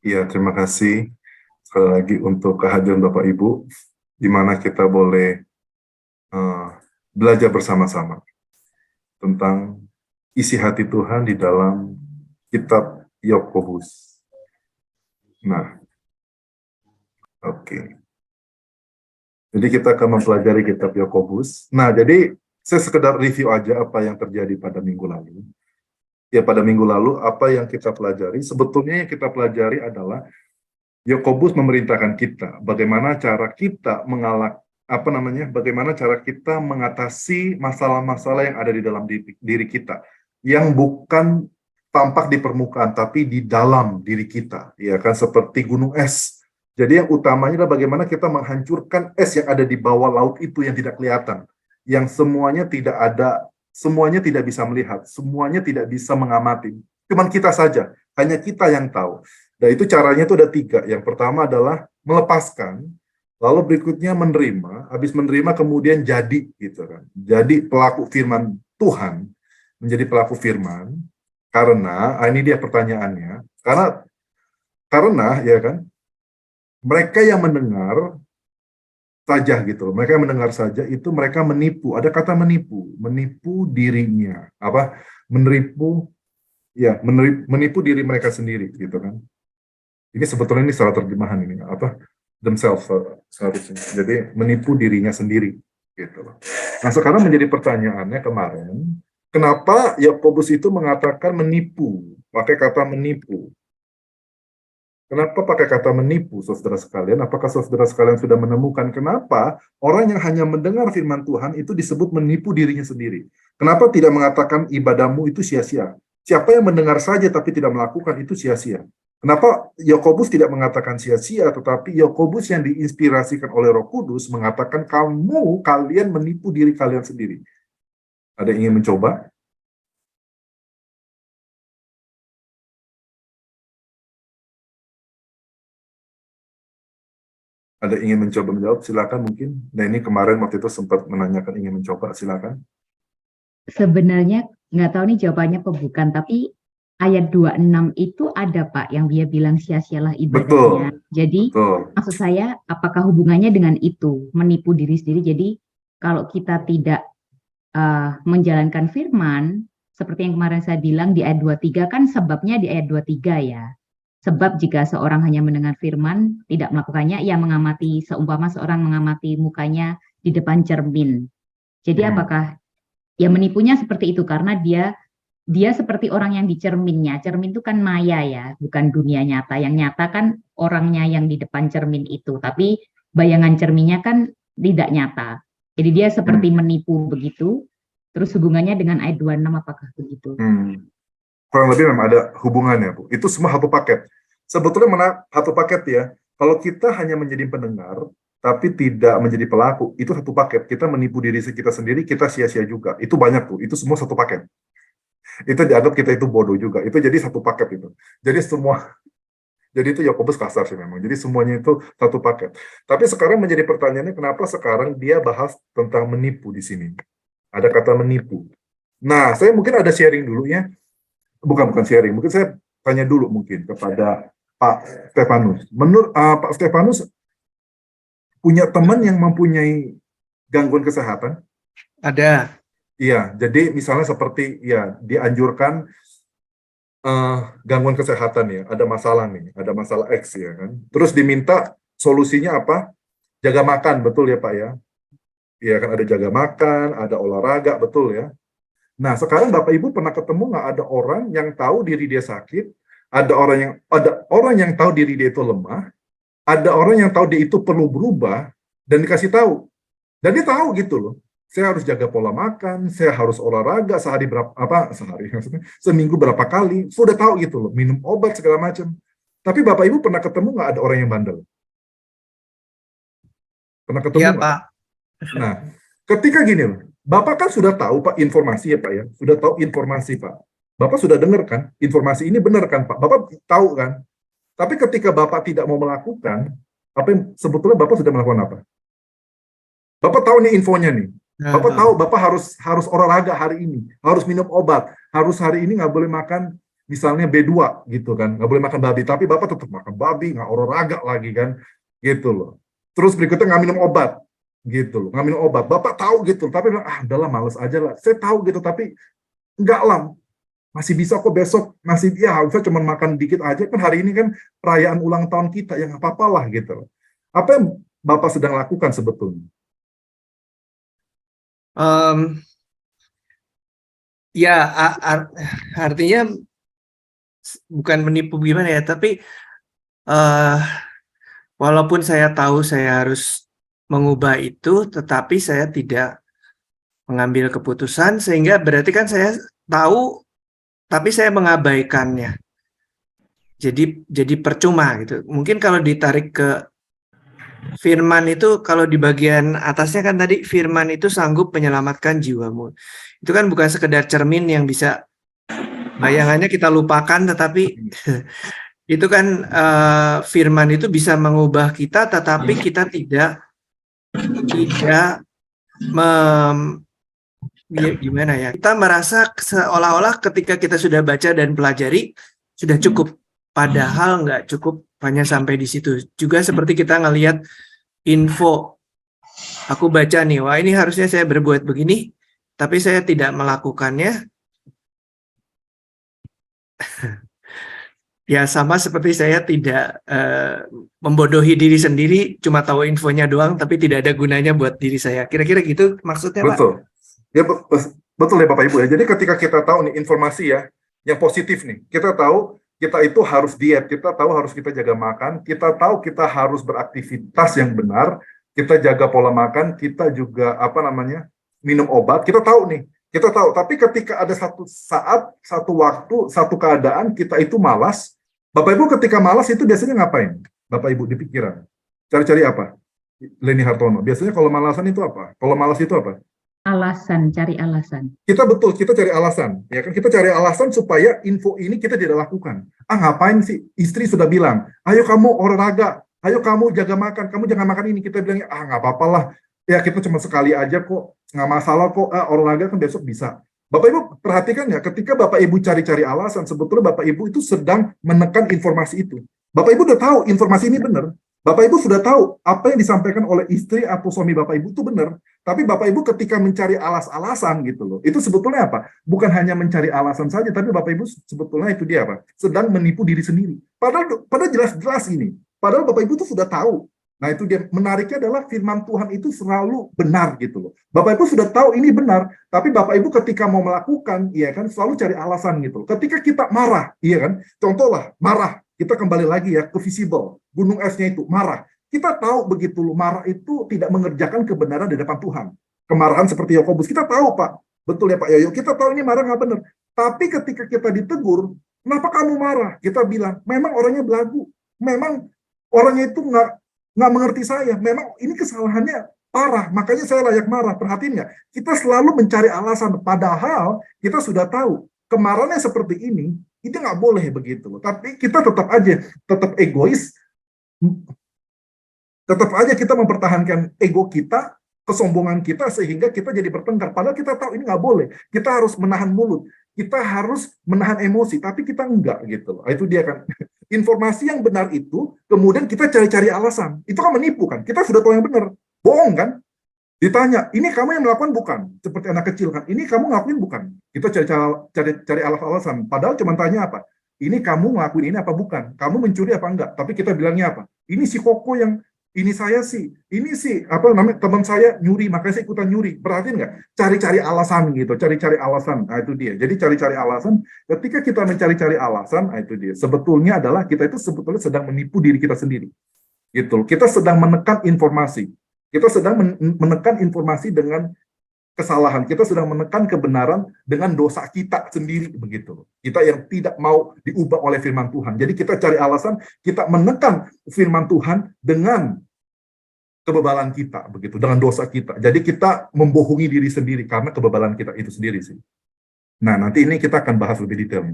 Iya, terima kasih sekali lagi untuk kehadiran Bapak Ibu, di mana kita boleh eh, belajar bersama-sama tentang isi hati Tuhan di dalam kitab Yakobus. Nah, oke. Jadi kita akan mempelajari kitab Yakobus. Nah, jadi saya sekedar review aja apa yang terjadi pada minggu lalu. Ya, pada minggu lalu apa yang kita pelajari, sebetulnya yang kita pelajari adalah Yakobus memerintahkan kita bagaimana cara kita bagaimana cara kita mengatasi masalah-masalah yang ada di dalam diri kita yang bukan tampak di permukaan tapi di dalam diri kita, ya kan, seperti gunung es. Jadi yang utamanya adalah bagaimana kita menghancurkan es yang ada di bawah laut itu yang tidak kelihatan, yang semuanya tidak bisa melihat, semuanya tidak bisa mengamati. Cuman kita saja, hanya kita yang tahu. Dan itu caranya itu ada 3. Yang pertama adalah melepaskan, lalu berikutnya menerima, habis menerima kemudian jadi, gitu kan. Jadi pelaku firman Tuhan, menjadi pelaku firman, karena, ini dia pertanyaannya, karena ya kan, mereka yang mendengar saja gitu, mereka yang mendengar saja itu mereka menipu, ada kata menipu dirinya, menipu diri mereka sendiri, gitu kan. Ini sebetulnya ini salah terjemahan ini, themselves seharusnya. Jadi menipu dirinya sendiri, gitu loh. Nah, sekarang menjadi pertanyaannya kemarin, kenapa Yakobus itu mengatakan menipu, pakai kata menipu? Kenapa pakai kata menipu, saudara sekalian? Apakah saudara sekalian sudah menemukan kenapa orang yang hanya mendengar firman Tuhan itu disebut menipu dirinya sendiri? Kenapa tidak mengatakan ibadahmu itu sia-sia? Siapa yang mendengar saja tapi tidak melakukan itu sia-sia? Kenapa Yakobus tidak mengatakan sia-sia, tetapi Yakobus yang diinspirasikan oleh Roh Kudus mengatakan kalian menipu diri kalian sendiri? Ada yang ingin mencoba? Ada ingin mencoba menjawab? Silakan mungkin. Nah, ini kemarin waktu itu sempat menanyakan ingin mencoba, silakan. Sebenarnya nggak tahu nih jawabannya apa bukan, tapi ayat 26 itu ada Pak yang dia bilang sia-sialah ibadahnya. Betul, Jadi betul. maksud saya apakah hubungannya dengan itu, menipu diri sendiri. Jadi kalau kita tidak menjalankan firman, seperti yang kemarin saya bilang di ayat 23 kan sebabnya di ayat 23 ya. Sebab jika seorang hanya mendengar firman, tidak melakukannya, ia mengamati seumpama seorang mengamati mukanya di depan cermin. Jadi apakah ya menipunya seperti itu karena dia seperti orang yang di cerminnya. Cermin itu kan maya ya, bukan dunia nyata. Yang nyata kan orangnya yang di depan cermin itu, tapi bayangan cerminnya kan tidak nyata. Jadi dia seperti menipu begitu. Terus hubungannya dengan ayat 26 apakah begitu? Kurang lebih memang ada hubungannya, Bu. Itu semua satu paket. Sebetulnya satu paket ya. Kalau kita hanya menjadi pendengar, tapi tidak menjadi pelaku, itu satu paket. Kita menipu diri kita sendiri, kita sia-sia juga. Itu banyak, Bu. Itu semua satu paket. Itu dianggap kita itu bodoh juga. Itu jadi satu paket itu. Jadi itu Yakobus kasar sih memang. Jadi semuanya itu satu paket. Tapi sekarang menjadi pertanyaannya, kenapa sekarang dia bahas tentang menipu di sini? Ada kata menipu. Nah, saya mungkin ada sharing dulu ya. Bukan sharing. Mungkin saya tanya dulu mungkin kepada Pak Stefanus. Menurut Pak Stefanus punya teman yang mempunyai gangguan kesehatan? Ada. Iya. Jadi misalnya seperti ya dianjurkan gangguan kesehatan ya, ada masalah nih, ada masalah X ya kan. Terus diminta solusinya apa? Jaga makan, betul ya Pak ya? Iya kan, ada jaga makan, ada olahraga, betul ya. Nah sekarang Bapak Ibu pernah ketemu nggak ada orang yang tahu diri dia sakit, ada orang yang tahu diri dia itu lemah, ada orang yang tahu dia itu perlu berubah dan dikasih tahu, dan dia tahu gitu loh. Saya harus jaga pola makan, saya harus olahraga seminggu berapa kali, sudah tahu gitu loh, minum obat segala macam. Tapi Bapak Ibu pernah ketemu nggak ada orang yang bandel? Pernah ketemu Iya, nggak? Pak. Nah, ketika gini loh, Bapak kan sudah tahu Pak informasi ya Pak ya, sudah tahu informasi Pak. Bapak sudah dengar kan, informasi ini benar kan Pak? Bapak tahu kan? Tapi ketika Bapak tidak mau melakukan, apa yang sebetulnya Bapak sudah melakukan apa? Bapak tahu nih infonya nih. Bapak tahu Bapak harus olahraga hari ini, harus minum obat, harus hari ini nggak boleh makan misalnya B2 gitu kan, nggak boleh makan babi, tapi Bapak tetap makan babi, nggak olahraga lagi kan, gitu loh. Terus berikutnya nggak minum obat, gitu loh, nggak minum obat. Bapak tahu gitu, tapi bilang, udahlah males aja lah. Saya tahu gitu, tapi nggak lah, masih bisa kok besok, masih ya saya cuma makan dikit aja kan, hari ini kan perayaan ulang tahun kita, ya nggak apa-apa lah gitu loh. Apa yang Bapak sedang lakukan sebetulnya? Em, ya, artinya bukan menipu gimana ya, tapi eh walaupun saya tahu saya harus mengubah itu, tetapi saya tidak mengambil keputusan, sehingga berarti kan saya tahu, tapi saya mengabaikannya. Jadi percuma gitu. Mungkin kalau ditarik ke firman itu, kalau di bagian atasnya kan tadi, firman itu sanggup menyelamatkan jiwamu. Itu kan bukan sekedar cermin yang bisa bayangannya kita lupakan, tetapi itu kan firman itu bisa mengubah kita, tetapi kita tidak gimana ya? Kita merasa seolah-olah ketika kita sudah baca dan pelajari sudah cukup, padahal nggak cukup hanya sampai di situ. Juga seperti kita ngelihat info, aku baca nih, wah ini harusnya saya berbuat begini, tapi saya tidak melakukannya. Ya sama seperti saya tidak membodohi diri sendiri, cuma tahu infonya doang, tapi tidak ada gunanya buat diri saya. Kira-kira gitu maksudnya, Pak? Betul. Ya betul ya Bapak Ibu ya. Jadi ketika kita tahu nih informasi ya, yang positif nih, kita tahu kita itu harus diet, kita tahu harus kita jaga makan, kita tahu kita harus beraktivitas yang benar, kita jaga pola makan, kita juga minum obat, kita tahu nih. Kita tahu, tapi ketika ada satu saat, satu waktu, satu keadaan kita itu malas. Bapak Ibu ketika malas itu biasanya ngapain? Bapak Ibu di pikiran. Cari-cari apa? Leni Hartono. Biasanya kalau malasan itu apa? Kalau malas itu apa? Alasan, cari alasan. Kita cari alasan, ya kan? Kita cari alasan supaya info ini kita tidak lakukan. Ngapain sih? Istri sudah bilang, ayo kamu olahraga, ayo kamu jaga makan, kamu jangan makan ini. Kita bilangnya, nggak apa-apa lah. Ya kita cuma sekali aja kok, nggak masalah kok. Olahraga kan besok bisa. Bapak Ibu perhatikan ya, ketika Bapak Ibu cari-cari alasan, sebetulnya Bapak Ibu itu sedang menekan informasi itu. Bapak Ibu udah tahu informasi ini benar. Bapak Ibu sudah tahu apa yang disampaikan oleh istri atau suami Bapak Ibu itu benar. Tapi Bapak Ibu ketika mencari alasan gitu loh, itu sebetulnya apa? Bukan hanya mencari alasan saja, tapi Bapak Ibu sebetulnya itu dia apa? Sedang menipu diri sendiri. Padahal jelas-jelas ini. Padahal Bapak Ibu itu sudah tahu. Nah itu dia, menariknya adalah firman Tuhan itu selalu benar gitu loh. Bapak Ibu sudah tahu ini benar, tapi Bapak Ibu ketika mau melakukan, iya kan, selalu cari alasan gitu. Ketika kita marah, iya kan, contohlah marah, kita kembali lagi ya ke visible, gunung esnya itu marah. Kita tahu begitu loh, marah itu tidak mengerjakan kebenaran di depan Tuhan. Kemarahan seperti Yakobus, kita tahu Pak, betul ya Pak Yoyo, kita tahu ini marah nggak benar. Tapi ketika kita ditegur, kenapa kamu marah? Kita bilang, memang orangnya belagu, memang orangnya itu nggak mengerti saya, memang ini kesalahannya parah, makanya saya layak marah. Perhatiin nggak? Kita selalu mencari alasan, padahal kita sudah tahu kemarahannya seperti ini, itu nggak boleh begitu. Tapi kita tetap egois, tetap aja kita mempertahankan ego kita, kesombongan kita, sehingga kita jadi bertengkar. Padahal kita tahu ini nggak boleh. Kita harus menahan mulut, kita harus menahan emosi, tapi kita enggak gitu. Itu dia kan. Informasi yang benar itu, kemudian kita cari-cari alasan. Itu kan menipu kan? Kita sudah tahu yang benar. Bohong kan? Ditanya, ini kamu yang melakukan bukan? Seperti anak kecil kan? Ini kamu ngelakuin bukan? Kita cari alasan. Padahal cuma tanya apa? Ini kamu ngelakuin ini apa bukan? Kamu mencuri apa enggak? Tapi kita bilangnya apa? Ini si Koko yang ini saya sih, ini sih teman saya nyuri, makanya saya ikutan nyuri. Perhatiin nggak? Cari-cari alasan gitu, cari-cari alasan. Nah itu dia. Jadi cari-cari alasan. Ketika kita mencari-cari alasan, nah itu dia. Sebetulnya adalah kita itu sebetulnya sedang menipu diri kita sendiri. Gitu. Kita sedang menekan informasi. Kita sedang menekan informasi dengan kesalahan. Kita sedang menekan kebenaran dengan dosa kita sendiri begitu. Kita yang tidak mau diubah oleh firman Tuhan. Jadi kita cari alasan, kita menekan firman Tuhan dengan kebebalan kita begitu, dengan dosa kita. Jadi kita membohongi diri sendiri karena kebebalan kita itu sendiri sih. Nah, nanti ini kita akan bahas lebih detail.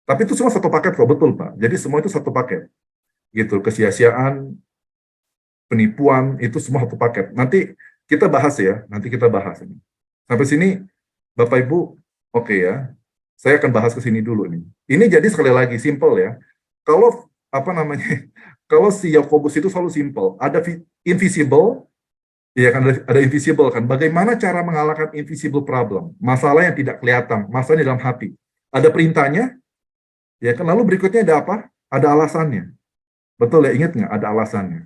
Tapi itu semua satu paket kok, betul Pak. Jadi semua itu satu paket. Gitu, kesia-siaan, penipuan, itu semua satu paket. Nanti kita bahas ya, nanti kita bahas ini. Sampai sini Bapak Ibu oke ya. Saya akan bahas ke sini dulu nih. Ini jadi sekali lagi simple ya. Kalau apa namanya? Kalau si Yakobus itu selalu simple. Ada invisible, ya kan, ada invisible kan. Bagaimana cara mengalahkan invisible problem? Masalah yang tidak kelihatan, masalah di dalam hati. Ada perintahnya, ya kan. Lalu berikutnya ada apa? Ada alasannya. Betul ya, ingat nggak? Ada alasannya.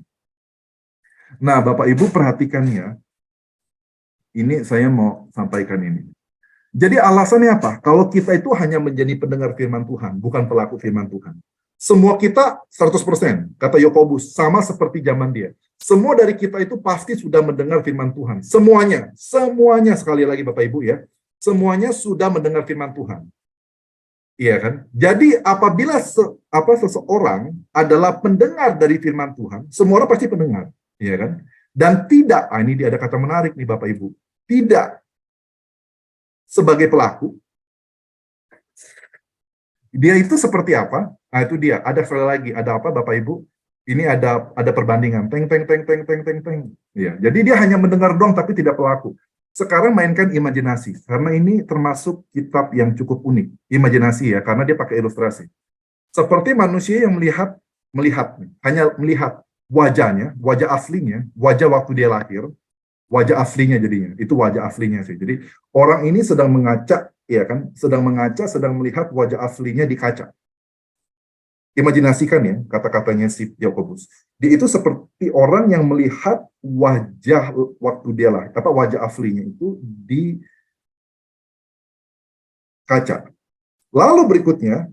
Nah, Bapak Ibu perhatikan ya. Ini saya mau sampaikan ini. Jadi alasannya apa? Kalau kita itu hanya menjadi pendengar firman Tuhan, bukan pelaku firman Tuhan. Semua kita 100%, kata Yakobus, sama seperti zaman dia. Semua dari kita itu pasti sudah mendengar firman Tuhan. Semuanya sekali lagi Bapak Ibu ya, semuanya sudah mendengar firman Tuhan. Iya kan? Jadi apabila seseorang adalah pendengar dari firman Tuhan, semua orang pasti pendengar, iya kan? Dan tidak, ini ada kata menarik nih Bapak Ibu, tidak sebagai pelaku, dia itu seperti apa? Nah itu dia, ada sekali lagi, ada apa Bapak Ibu? Ini ada perbandingan, teng. Ya, jadi dia hanya mendengar doang tapi tidak pelaku. Sekarang mainkan imajinasi, karena ini termasuk kitab yang cukup unik. Imajinasi ya, karena dia pakai ilustrasi. Seperti manusia yang melihat, hanya melihat wajahnya, wajah aslinya, wajah waktu dia lahir, wajah aslinya jadinya, itu wajah aslinya sih. Jadi orang ini sedang mengaca, ya kan, sedang melihat wajah aslinya di kaca. Imajinasikan ya kata-katanya si Yakobus. Dia itu seperti orang yang melihat wajah waktu dia lahir, wajah aslinya itu di kaca. Lalu berikutnya,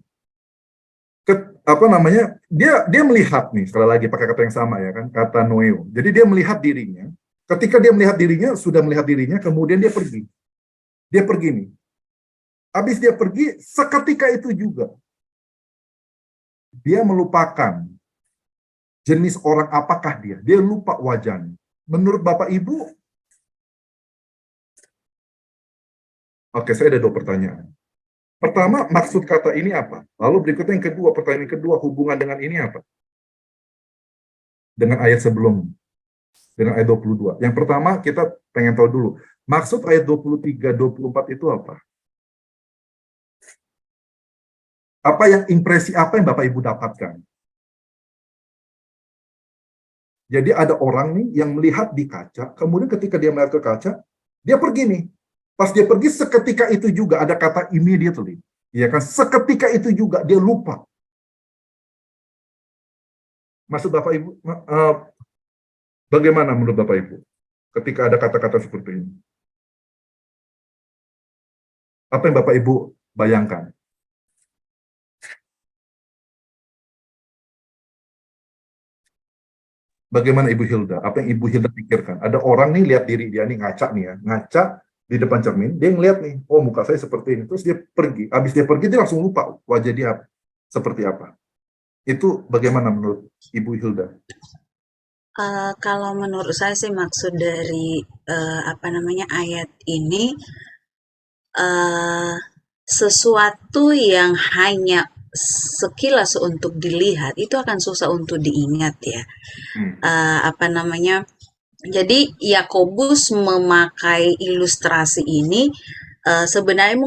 dia melihat nih, sekali lagi pakai kata yang sama ya kan, kata noeo. Jadi dia melihat dirinya. Ketika dia melihat dirinya, sudah melihat dirinya, kemudian dia pergi. Dia pergi nih. Habis dia pergi, seketika itu juga dia melupakan jenis orang apakah dia. Dia lupa wajahnya. Menurut Bapak Ibu, oke, saya ada 2 pertanyaan. Pertama, maksud kata ini apa? Lalu berikutnya yang kedua, pertanyaan kedua, hubungan dengan ini apa? Dengan ayat sebelum, dengan ayat 22. Yang pertama, kita pengen tahu dulu, maksud ayat 23, 24 itu apa? Impresi apa yang Bapak Ibu dapatkan? Jadi ada orang nih yang melihat di kaca, kemudian ketika dia melihat ke kaca, dia pergi nih. Pas dia pergi, seketika itu juga ada kata immediately. Ya kan? Seketika itu juga dia lupa. Maksud Bapak Ibu, bagaimana menurut Bapak Ibu ketika ada kata-kata seperti ini? Apa yang Bapak Ibu bayangkan? Bagaimana Ibu Hilda? Apa yang Ibu Hilda pikirkan? Ada orang nih lihat diri dia nih ngaca nih ya, ngaca di depan cermin, dia ngeliat nih, oh muka saya seperti ini, terus dia pergi. Habis dia pergi dia langsung lupa wajah dia seperti apa. Itu bagaimana menurut Ibu Hilda? Kalau menurut saya sih maksud dari ayat ini sesuatu yang hanya sekilas untuk dilihat itu akan susah untuk diingat ya. Jadi Yakobus memakai ilustrasi ini sebenarnya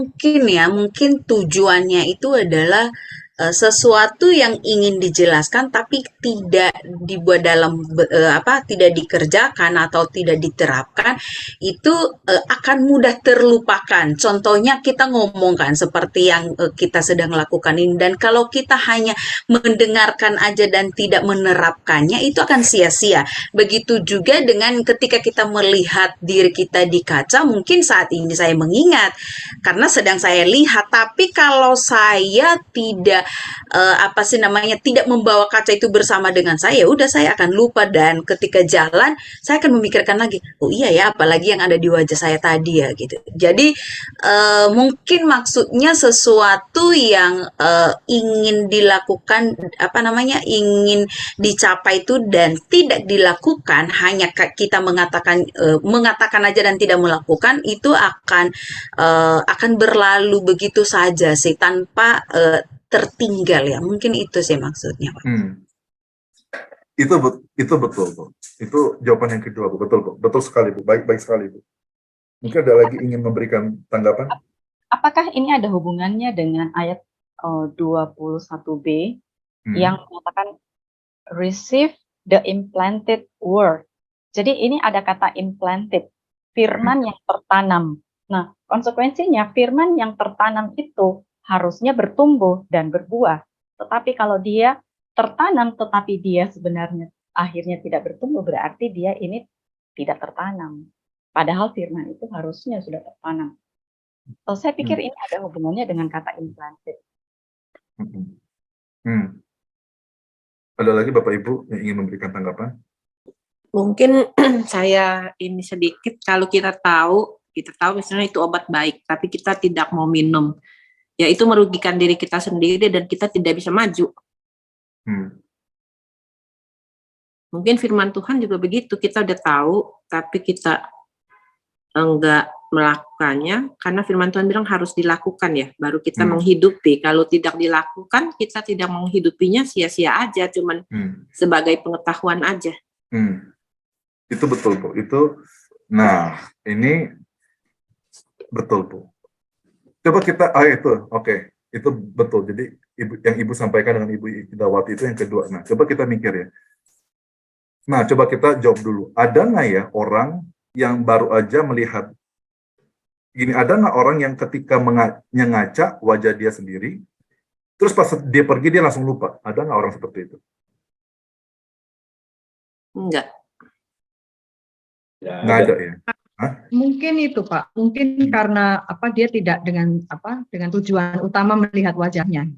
mungkin tujuannya itu adalah sesuatu yang ingin dijelaskan tapi tidak dibuat dalam tidak dikerjakan atau tidak diterapkan itu akan mudah terlupakan. Contohnya kita ngomongkan seperti yang kita sedang lakukan ini, dan kalau kita hanya mendengarkan aja dan tidak menerapkannya itu akan sia-sia. Begitu juga dengan ketika kita melihat diri kita di kaca, mungkin saat ini saya mengingat karena sedang saya lihat, tapi kalau saya tidak tidak membawa kaca itu bersama dengan saya, udah saya akan lupa, dan ketika jalan saya akan memikirkan lagi, oh iya ya, apalagi yang ada di wajah saya tadi ya gitu. Jadi mungkin maksudnya sesuatu yang ingin dilakukan ingin dicapai itu dan tidak dilakukan, hanya kita mengatakan aja dan tidak melakukan, itu akan berlalu begitu saja sih tanpa tertinggal ya. Mungkin itu sih maksudnya, Pak. Itu betul, Bu. Itu jawaban yang kedua, Bu. Betul, Bu. Betul sekali, Bu. Baik sekali, Bu. Mungkin ada lagi ingin memberikan tanggapan? apakah ini ada hubungannya dengan ayat 21b yang mengatakan receive the implanted word. Jadi ini ada kata implanted, firman yang tertanam. Nah, konsekuensinya firman yang tertanam itu harusnya bertumbuh dan berbuah. Tetapi kalau dia tertanam tetapi dia sebenarnya akhirnya tidak bertumbuh, berarti dia ini tidak tertanam. Padahal firman itu harusnya sudah tertanam. Saya pikir ini ada hubungannya dengan kata implanted. Ada lagi Bapak Ibu yang ingin memberikan tanggapan? Mungkin saya ini sedikit, kalau kita tahu misalnya itu obat baik, tapi kita tidak mau minum, ya itu merugikan diri kita sendiri dan kita tidak bisa maju. Mungkin firman Tuhan juga begitu, kita udah tahu, tapi kita enggak melakukannya, karena firman Tuhan bilang harus dilakukan ya, baru kita menghidupi. Kalau tidak dilakukan, kita tidak menghidupinya, sia-sia aja, cuman sebagai pengetahuan aja. Itu betul Bu, nah ini betul Bu. Coba kita, itu betul. Jadi yang Ibu sampaikan dengan Ibu Idawati itu yang kedua. Nah, coba kita mikir ya. Nah, coba kita jawab dulu. Ada nggak ya orang yang baru aja melihat gini, ada nggak orang yang ketika ngaca wajah dia sendiri, terus pas dia pergi dia langsung lupa? Ada nggak orang seperti itu? Enggak. Nggak ada ya? Hah? Mungkin itu Pak, mungkin karena dia tidak dengan tujuan utama melihat wajahnya.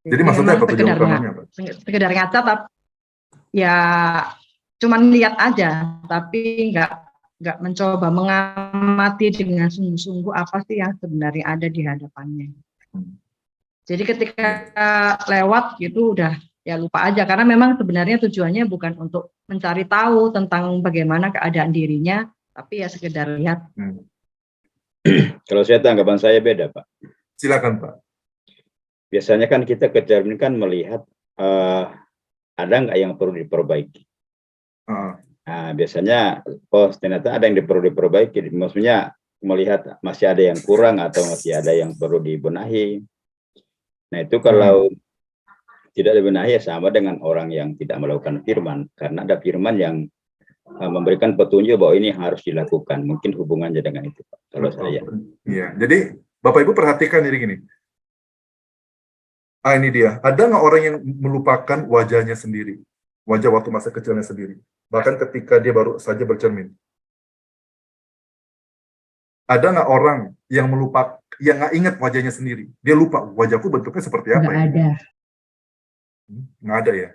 Jadi maksudnya apa tujuan utamanya Pak? Sekedar ngaca, tapi ya cuman lihat aja, tapi nggak mencoba mengamati dengan sungguh-sungguh apa sih yang sebenarnya ada di hadapannya. Jadi ketika lewat gitu udah ya lupa aja, karena memang sebenarnya tujuannya bukan untuk mencari tahu tentang bagaimana keadaan dirinya, tapi ya sekedar lihat. Kalau saya tanggapan saya beda Pak. Silakan Pak. Biasanya kan kita kecerminkan melihat ada nggak yang perlu diperbaiki. Nah, biasanya ternyata ada yang perlu diperbaiki. Maksudnya melihat masih ada yang kurang atau masih ada yang perlu dibenahi. Nah itu kalau tidak dibenahi ya sama dengan orang yang tidak melakukan firman, karena ada firman yang memberikan petunjuk bahwa ini harus dilakukan. Mungkin hubungannya dengan itu Pak, kalau saya. Iya, jadi Bapak Ibu perhatikan ini gini. Ini dia. Ada nggak orang yang melupakan wajahnya sendiri, wajah waktu masa kecilnya sendiri, bahkan ketika dia baru saja bercermin? Ada nggak orang yang nggak ingat wajahnya sendiri? Dia lupa wajahku bentuknya seperti apa? Nggak ada. Nggak ada ya?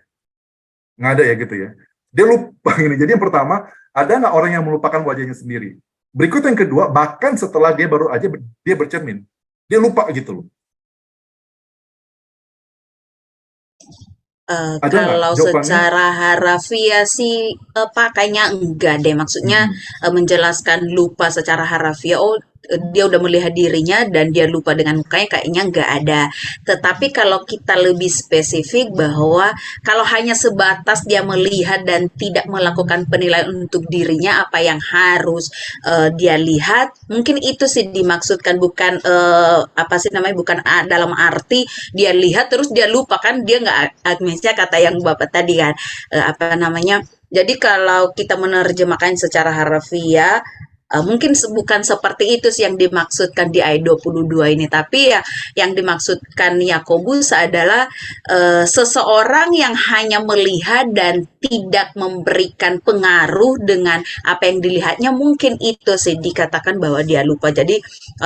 Nggak ada ya gitu ya? Dia lupa ini. Jadi yang pertama, ada nggak orang yang melupakan wajahnya sendiri? Berikut yang kedua, bahkan setelah dia baru aja dia bercermin, dia lupa gitu loh. Kalau secara harafiah sih pakainya enggak deh, maksudnya menjelaskan lupa secara harafiah, dia udah melihat dirinya dan dia lupa dengan mukanya, kayaknya enggak ada. Tetapi kalau kita lebih spesifik bahwa kalau hanya sebatas dia melihat dan tidak melakukan penilaian untuk dirinya apa yang harus dia lihat, mungkin itu sih dimaksudkan, bukan bukan dalam arti dia lihat terus dia lupa, kan dia nggak, misalnya kata yang Bapak tadi kan, jadi kalau kita menerjemahkan secara harfiah, mungkin bukan seperti itu sih yang dimaksudkan di ayat 22 ini, tapi ya yang dimaksudkan Yakobus adalah seseorang yang hanya melihat dan tidak memberikan pengaruh dengan apa yang dilihatnya, mungkin itu sih dikatakan bahwa dia lupa. Jadi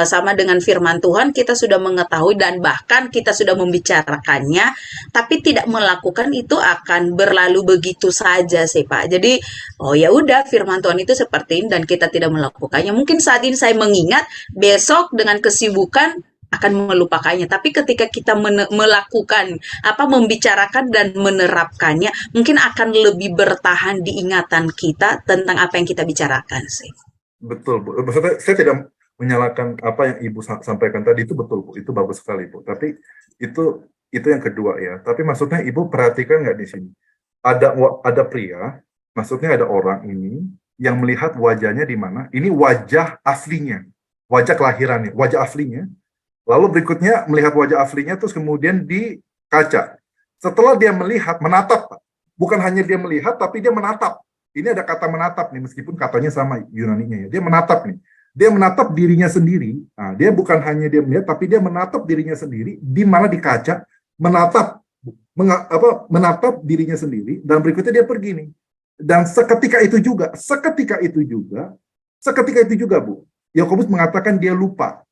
sama dengan firman Tuhan, kita sudah mengetahui dan bahkan kita sudah membicarakannya, tapi tidak melakukan, itu akan berlalu begitu saja sih Pak. Jadi ya udah, firman Tuhan itu seperti ini dan kita tidak melakukannya. Mungkin saat ini saya mengingat, besok dengan kesibukan akan melupakannya. Tapi ketika kita melakukan, membicarakan dan menerapkannya, mungkin akan lebih bertahan di ingatan kita tentang apa yang kita bicarakan sih. Betul Bu. Maksudnya saya tidak menyalahkan apa yang Ibu sampaikan tadi, itu betul Bu, itu bagus sekali Bu. Tapi itu yang kedua ya. Tapi maksudnya Ibu perhatikan nggak di sini? Ada pria, maksudnya ada orang ini yang melihat wajahnya di mana? Ini wajah aslinya. wajah kelahirannya, wajah aslinya. Lalu berikutnya melihat wajah aslinya, terus kemudian di kaca. Setelah dia melihat, menatap, Pak. Bukan hanya dia melihat, tapi dia menatap. Ini ada kata menatap nih, meskipun katanya sama Yunaninya ya. Dia menatap nih. Dia menatap dirinya sendiri. Nah, dia bukan hanya dia melihat, tapi dia menatap dirinya sendiri, di mana di kaca, menatap dirinya sendiri, dan berikutnya dia pergi nih. Dan seketika itu juga, Bu, Yakobus mengatakan dia lupa.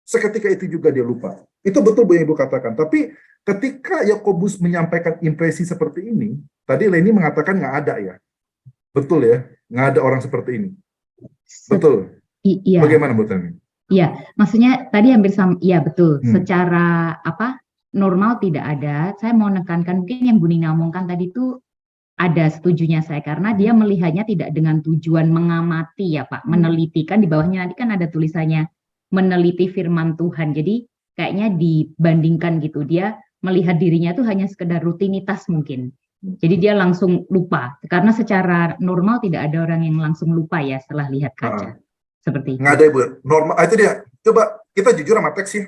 Seketika itu juga dia lupa. Itu betul Bu yang Ibu katakan. Tapi ketika Yakobus menyampaikan impresi seperti ini, tadi Leni mengatakan nggak ada ya. Betul ya, nggak ada orang seperti ini. Betul. Iya. Bagaimana Bu Tani? Iya, maksudnya tadi hampir sama. Iya betul. Hmm. Secara normal tidak ada. Saya mau menekankan mungkin yang Bu Nina omongkan tadi itu ada setujunya saya, karena dia melihatnya tidak dengan tujuan mengamati ya Pak, meneliti. Kan di bawahnya nanti kan ada tulisannya meneliti firman Tuhan. Jadi kayaknya dibandingkan gitu, dia melihat dirinya itu hanya sekedar rutinitas mungkin. Jadi dia langsung lupa, karena secara normal tidak ada orang yang langsung lupa ya setelah lihat kaca. Seperti itu. Nggak ada Ibu, normal. Itu dia. Coba kita jujur sama teks ya.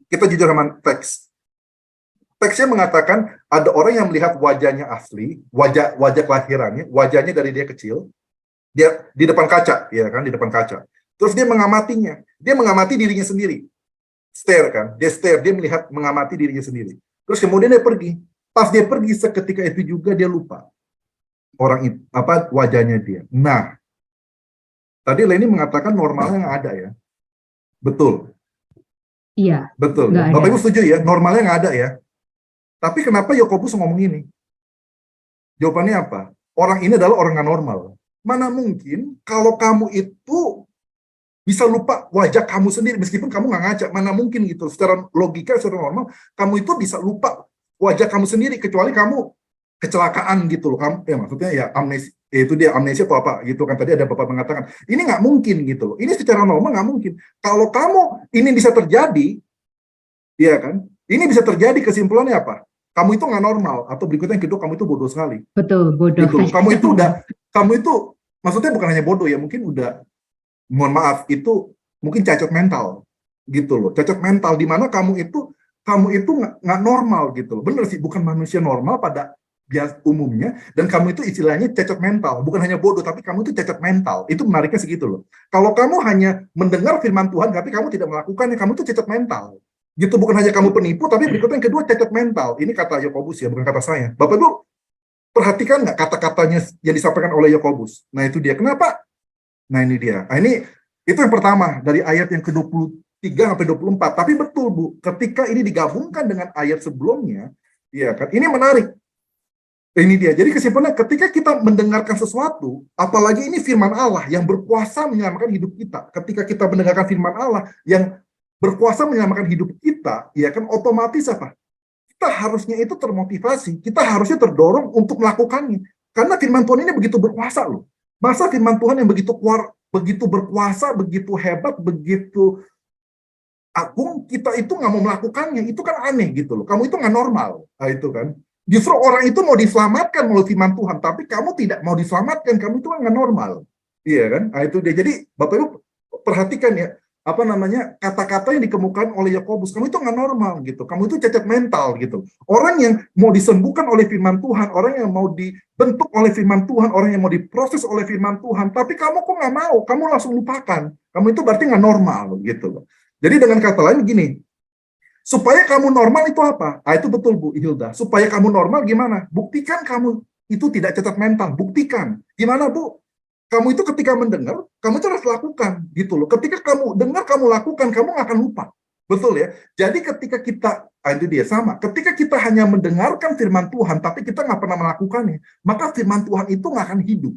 Kita jujur sama teks. Teksnya mengatakan ada orang yang melihat wajahnya asli, wajah kelahirannya, wajahnya dari dia kecil, dia di depan kaca, ya kan, di depan kaca. Terus dia mengamatinya, dia mengamati dirinya sendiri, stare kan, dia melihat, mengamati dirinya sendiri. Terus kemudian dia pergi. Pas dia pergi, seketika itu juga dia lupa orang itu, wajahnya dia. Nah, tadi Leni mengatakan normalnya nggak ada ya, betul. Iya. Betul. Bapak Ibu setuju ya, normalnya nggak ada ya. Tapi kenapa Yakobus ngomong ini? Jawabannya apa? Orang ini adalah orang nggak normal. Mana mungkin kalau kamu itu bisa lupa wajah kamu sendiri meskipun kamu nggak ngaca. Mana mungkin gitu. Secara logika, secara normal, kamu itu bisa lupa wajah kamu sendiri kecuali kamu kecelakaan gitu loh. Kamu, ya maksudnya ya amnesia, itu dia amnesia atau apa gitu kan. Tadi ada Bapak mengatakan ini nggak mungkin gitu loh. Ini secara normal nggak mungkin. Kalau kamu ini bisa terjadi, iya kan? Ini bisa terjadi, kesimpulannya apa? Kamu itu nggak normal, atau berikutnya yang kedua, kamu itu bodoh sekali. Betul, bodoh. Gitu. Kamu itu maksudnya bukan hanya bodoh ya, mungkin udah, mohon maaf, itu mungkin cacat mental, gitu loh. Cacat mental di mana kamu itu nggak normal gitu loh. Bener sih, bukan manusia normal pada biasa umumnya, dan kamu itu istilahnya cacat mental, bukan hanya bodoh, tapi kamu itu cacat mental. Itu menariknya segitu loh. Kalau kamu hanya mendengar firman Tuhan, tapi kamu tidak melakukannya, kamu itu cacat mental. Gitu, bukan hanya kamu penipu, tapi berikutnya yang kedua cacat mental. Ini kata Yakobus ya, bukan kata saya. Bapak Ibu perhatikan nggak kata-katanya yang disampaikan oleh Yakobus? Nah itu dia. Kenapa? Nah ini dia. Nah ini itu yang pertama dari ayat yang ke-23 sampai 24. Tapi betul Bu, ketika ini digabungkan dengan ayat sebelumnya, ya kan? Ini menarik. Ini dia. Jadi kesimpulannya, ketika kita mendengarkan sesuatu, apalagi ini firman Allah yang berkuasa menyelamatkan hidup kita. Ketika kita mendengarkan firman Allah yang berkuasa menyelamatkan hidup kita, ya kan, otomatis apa? Kita harusnya itu termotivasi, kita harusnya terdorong untuk melakukannya. Karena firman Tuhan ini begitu berkuasa loh. Masa firman Tuhan yang begitu berkuasa, begitu hebat, begitu agung, kita itu nggak mau melakukannya, itu kan aneh gitu loh. Kamu itu nggak normal, nah, itu kan. Justru orang itu mau diselamatkan melalui firman Tuhan, tapi kamu tidak mau diselamatkan, kamu itu kan nggak normal. Iya kan? Nah itu dia. Jadi Bapak Ibu perhatikan ya, kata-kata yang dikemukakan oleh Yakobus, kamu itu nggak normal gitu, kamu itu cacat mental gitu. Orang yang mau disembuhkan oleh firman Tuhan, orang yang mau dibentuk oleh firman Tuhan, orang yang mau diproses oleh firman Tuhan, tapi kamu kok nggak mau, kamu langsung lupakan, kamu itu berarti nggak normal gitu. Jadi dengan kata lain gini, supaya kamu normal itu apa? Ah itu betul Bu Hilda, supaya kamu normal gimana? Buktikan kamu itu tidak cacat mental, buktikan. Gimana Bu? Kamu itu ketika mendengar, kamu itu harus lakukan, gitu loh. Ketika kamu dengar, kamu lakukan, kamu nggak akan lupa. Betul ya? Jadi ketika kita, itu dia sama, ketika kita hanya mendengarkan firman Tuhan, tapi kita nggak pernah melakukannya, maka firman Tuhan itu nggak akan hidup.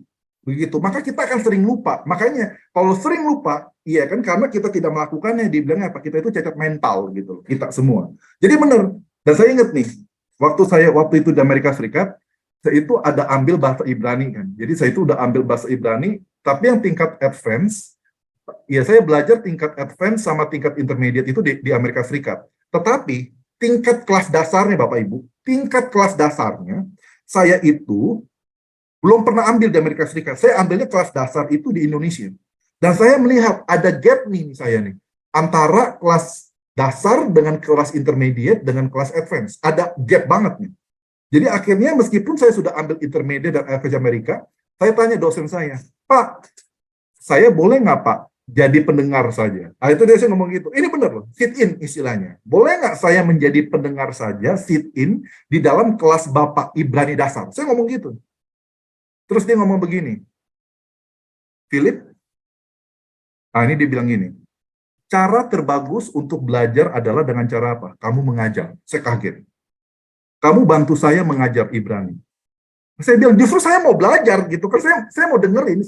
Begitu, maka kita akan sering lupa. Makanya, kalau sering lupa, iya kan, karena kita tidak melakukannya, dibilangnya apa? Kita itu cacat mental, gitu loh, kita semua. Jadi benar, dan saya ingat nih, waktu itu di Amerika Serikat, saya itu ada ambil bahasa Ibrani kan. Jadi saya itu udah ambil bahasa Ibrani, tapi yang tingkat advance, ya saya belajar tingkat advance sama tingkat intermediate itu di Amerika Serikat. Tetapi tingkat kelas dasarnya Bapak Ibu, tingkat kelas dasarnya, saya itu belum pernah ambil di Amerika Serikat. Saya ambilnya kelas dasar itu di Indonesia. Dan saya melihat ada gap nih saya nih, antara kelas dasar dengan kelas intermediate dengan kelas advance. Ada gap banget nih. Jadi akhirnya meskipun saya sudah ambil intermediate dan advance Amerika, saya tanya dosen saya, Pak, saya boleh nggak Pak jadi pendengar saja? Nah, itu dia ngomong gitu. Ini benar loh, sit in istilahnya. Boleh nggak saya menjadi pendengar saja, sit in di dalam kelas Bapak Ibrani dasar? Saya ngomong gitu. Terus dia ngomong begini, Philip, nah ini dia bilang gini, cara terbagus untuk belajar adalah dengan cara apa? Kamu mengajar. Saya kaget. Kamu bantu saya mengajar Ibrani. Saya bilang, justru saya mau belajar gitu kan, saya mau dengerin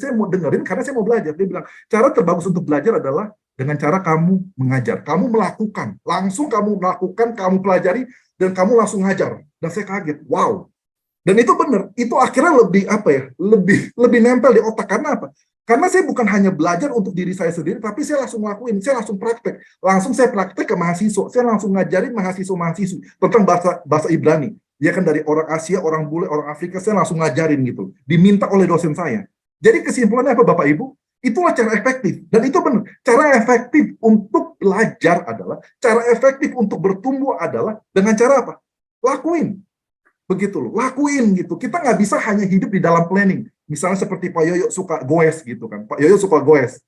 karena saya mau belajar. Dia bilang, cara terbagus untuk belajar adalah dengan cara kamu mengajar, kamu melakukan, langsung kamu melakukan, kamu pelajari, dan kamu langsung ngajar. Dan saya kaget, wow. Dan itu benar, itu akhirnya lebih nempel di otak. Karena apa? Karena saya bukan hanya belajar untuk diri saya sendiri, tapi saya langsung lakuin, saya langsung praktek. Langsung saya praktek ke mahasiswa, saya langsung ngajarin mahasiswa-mahasiswi tentang bahasa Ibrani. Ya kan, dari orang Asia, orang bule, orang Afrika, saya langsung ngajarin gitu. Diminta oleh dosen saya. Jadi kesimpulannya apa Bapak Ibu? Itulah cara efektif. Dan itu benar. Cara efektif untuk belajar adalah, cara efektif untuk bertumbuh adalah dengan cara apa? Lakuin. Begitu loh, lakuin gitu. Kita nggak bisa hanya hidup di dalam planning. Misalnya seperti Pak Yoyo suka goes gitu kan. Pak Yoyo suka goes.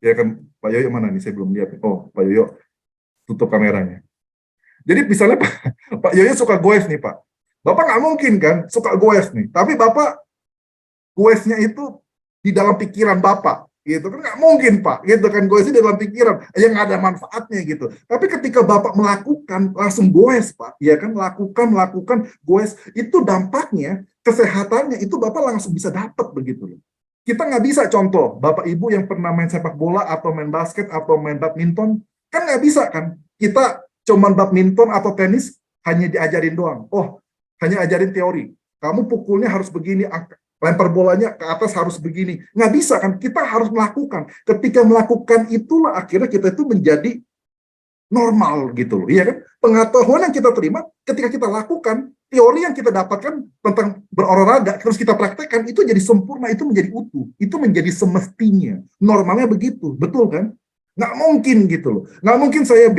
Ya kan, Pak Yoyo mana nih? Saya belum lihat. Oh, Pak Yoyo tutup kameranya. Jadi misalnya Pak Yoyo suka goes nih Pak. Bapak nggak mungkin kan suka goes nih. Tapi Bapak goesnya itu di dalam pikiran Bapak. Gitu kan nggak mungkin Pak. Gitu kan, goesnya di dalam pikiran. Yang nggak ada manfaatnya gitu. Tapi ketika Bapak melakukan langsung goes Pak. Ya kan, melakukan goes. Itu dampaknya, kesehatannya itu Bapak langsung bisa dapat begitu loh. Kita nggak bisa contoh, Bapak Ibu yang pernah main sepak bola atau main basket atau main badminton. Kan nggak bisa kan. Kita cuman badminton atau tenis hanya diajarin doang. Oh, hanya ajarin teori. Kamu pukulnya harus begini, lempar bolanya ke atas harus begini. Nggak bisa kan, kita harus melakukan. Ketika melakukan itulah akhirnya kita itu menjadi normal gitu loh. Iya kan? Pengetahuan yang kita terima ketika kita lakukan, teori yang kita dapatkan tentang berolahraga, terus kita praktekkan, itu jadi sempurna, itu menjadi utuh. Itu menjadi semestinya. Normalnya begitu, betul kan? Nggak mungkin gitu loh. Nggak mungkin saya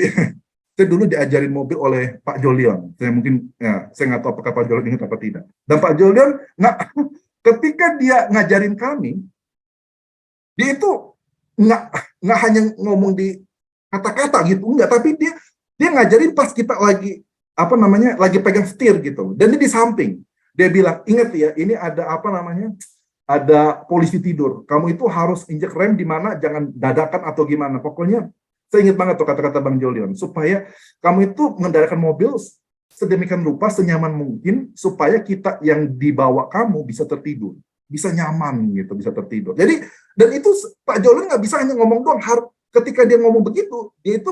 dulu diajarin mobil oleh Pak Jolion. Saya nggak tahu apakah Pak Jolion ingat apa tidak. Dan Pak Jolion ketika dia ngajarin kami, dia itu nggak hanya ngomong di kata-kata gitu, enggak, tapi dia ngajarin pas kita lagi lagi pegang setir gitu. Dan dia di samping. Dia bilang, ingat ya, ini ada ada polisi tidur. Kamu itu harus injek rem di mana, jangan dadakan atau gimana. Pokoknya saya ingat banget tuh kata-kata Bang Jolion, supaya kamu itu mengendalikan mobil sedemikian rupa, senyaman mungkin, supaya kita yang dibawa kamu bisa tertidur, bisa nyaman gitu, bisa tertidur. Jadi, dan itu Pak Jolion nggak bisa hanya ngomong doang, ketika dia ngomong begitu, dia itu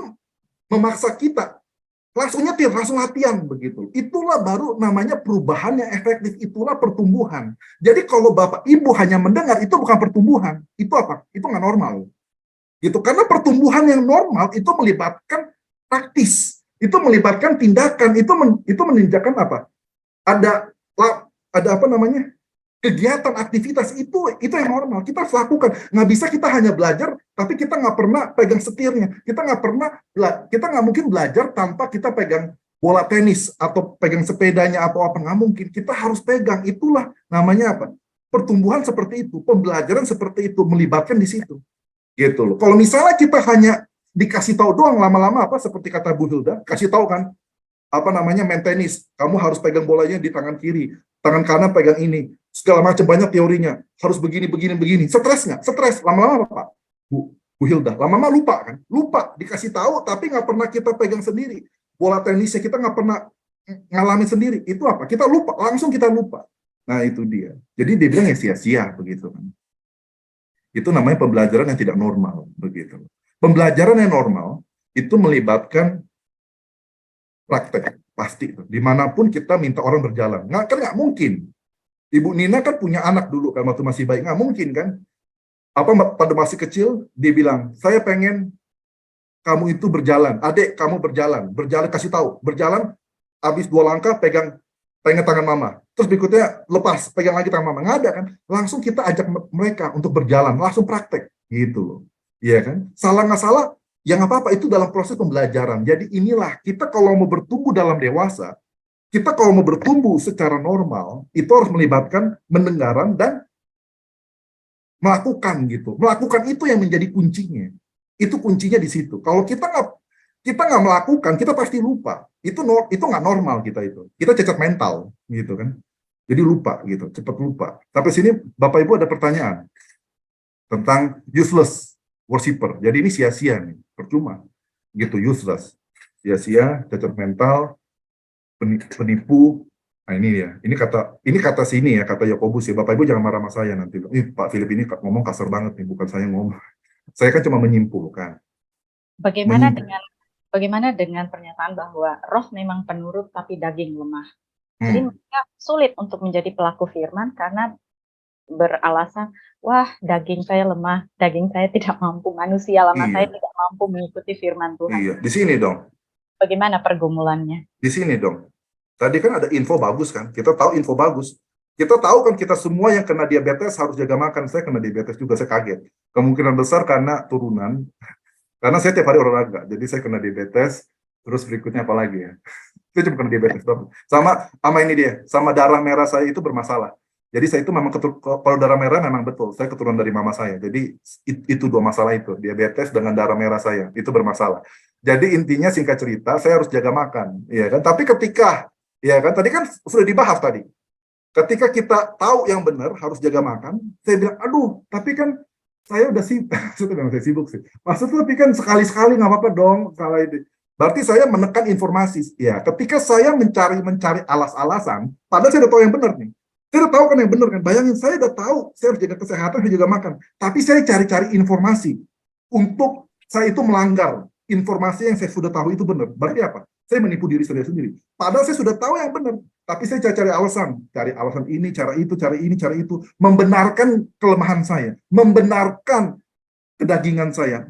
memaksa kita, langsung nyetir, langsung latihan begitu. Itulah baru namanya perubahan yang efektif, itulah pertumbuhan. Jadi kalau Bapak Ibu hanya mendengar, itu bukan pertumbuhan, itu apa? Itu nggak normal. Gitu, karena pertumbuhan yang normal itu melibatkan praktis, itu melibatkan tindakan, itu menunjukkan apa? Ada kegiatan, aktivitas, itu yang normal kita harus lakukan. Nggak bisa kita hanya belajar tapi kita nggak pernah pegang setirnya, kita nggak mungkin belajar tanpa kita pegang bola tenis atau pegang sepedanya atau apa, nggak mungkin, kita harus pegang. Itulah namanya apa? Pertumbuhan seperti itu, pembelajaran seperti itu, melibatkan di situ. Gitu loh. Kalau misalnya kita hanya dikasih tahu doang, lama-lama seperti kata Bu Hilda, kasih tahu kan, main tenis, kamu harus pegang bolanya di tangan kiri, tangan kanan pegang ini, segala macam, banyak teorinya, harus begini, stres nggak? Stres, lama-lama Pak, Bu Hilda, lama-lama lupa, dikasih tahu, tapi nggak pernah kita pegang sendiri, bola tenisnya kita nggak pernah ngalamin sendiri, itu apa? Kita lupa, langsung kita lupa. Nah itu dia, jadi dia bilang ya sia-sia begitu kan. Itu namanya pembelajaran yang tidak normal begitu. Pembelajaran yang normal itu melibatkan praktek pasti. Dimanapun kita minta orang berjalan, nggak mungkin. Ibu Nina kan punya anak dulu kan waktu masih bayi, nggak mungkin kan? Pada masih kecil dia bilang, saya pengen kamu itu berjalan, adik kamu berjalan kasih tahu, berjalan, habis 2 langkah pegang tangan mama, terus berikutnya lepas, pegang lagi tangan mama, nggak ada kan? Langsung kita ajak mereka untuk berjalan, langsung praktek gitu loh. Iya kan? Salah nggak salah, ya nggak apa-apa, itu dalam proses pembelajaran. Jadi inilah, kita kalau mau bertumbuh dalam dewasa, kita kalau mau bertumbuh secara normal, itu harus melibatkan mendengaran dan melakukan gitu. Melakukan itu yang menjadi kuncinya. Itu kuncinya di situ. Kalau kita nggak melakukan, kita pasti lupa. Itu nggak normal kita itu. Kita cacat mental gitu kan. Jadi lupa gitu, cepat lupa. Sampai sini Bapak Ibu ada pertanyaan tentang useless worshiper. Jadi ini sia-sia nih, percuma. Gitu, useless. Sia-sia, cacat mental, penipu. Nah ini ya, ini kata sini ya, kata Yakobus ya. Bapak Ibu jangan marah sama saya nanti. Pak Philip ini ngomong kasar banget nih, bukan saya ngomong. Saya kan cuma menyimpulkan. Bagaimana dengan pernyataan bahwa roh memang penurut tapi daging lemah. Jadi mereka sulit untuk menjadi pelaku firman karena beralasan, wah daging saya lemah, daging saya tidak mampu, manusia lemah, saya tidak mampu mengikuti firman Tuhan. Iya, di sini dong. Bagaimana pergumulannya? Di sini dong. Tadi kan ada info bagus kan, kita tahu info bagus. Kita tahu kan kita semua yang kena diabetes harus jaga makan. Saya kena diabetes juga, saya kaget. Kemungkinan besar karena turunan, karena saya tiap hari olahraga, jadi saya kena diabetes. Terus berikutnya apa lagi ya? Saya cuma kena diabetes doang. Sama ini dia, sama darah merah saya itu bermasalah. Jadi saya itu memang kalau darah merah memang betul, saya keturunan dari mama saya. Jadi itu dua masalah itu, diabetes dengan darah merah saya, itu bermasalah. Jadi intinya singkat cerita, saya harus jaga makan, ya kan? Tapi ya kan, tadi kan sudah dibahas tadi. Ketika kita tahu yang benar harus jaga makan, saya bilang, aduh, tapi kan saya udah sibuk, saya sibuk sih. Maksudnya tapi kan sekali-sekali nggak apa-apa dong, kalau ini. Berarti saya menekan informasi. Ya, ketika saya mencari alas-alasan, padahal saya udah tahu yang benar nih. Saya udah tahu kan yang benar kan. Bayangin, saya udah tahu saya harus jaga kesehatan, saya juga makan. Tapi saya cari-cari informasi untuk saya itu melanggar informasi yang saya sudah tahu itu benar. Berarti apa? Saya menipu diri saya sendiri. Padahal saya sudah tahu yang benar. Tapi saya cari alasan ini, cara itu, membenarkan kelemahan saya, membenarkan kedagingan saya,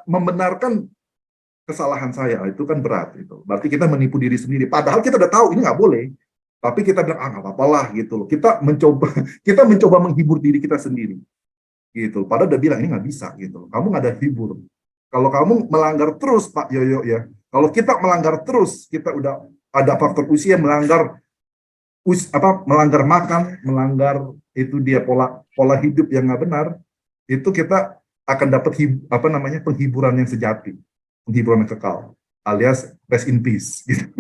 membenarkan kesalahan saya. Itu kan berat itu. Berarti kita menipu diri sendiri. Padahal kita udah tahu ini nggak boleh. Tapi kita bilang nggak apa-apa lah gitu loh. Kita mencoba menghibur diri kita sendiri. Gitu. Padahal udah bilang ini nggak bisa gitu. Kamu nggak ada hibur. Kalau kamu melanggar terus Pak Yoyo ya. Kalau kita melanggar terus, kita udah ada faktor usia melanggar makan, melanggar itu dia pola hidup yang nggak benar. Itu kita akan dapat penghiburan yang sejati. Penghiburan yang kekal, alias rest in peace, gitu.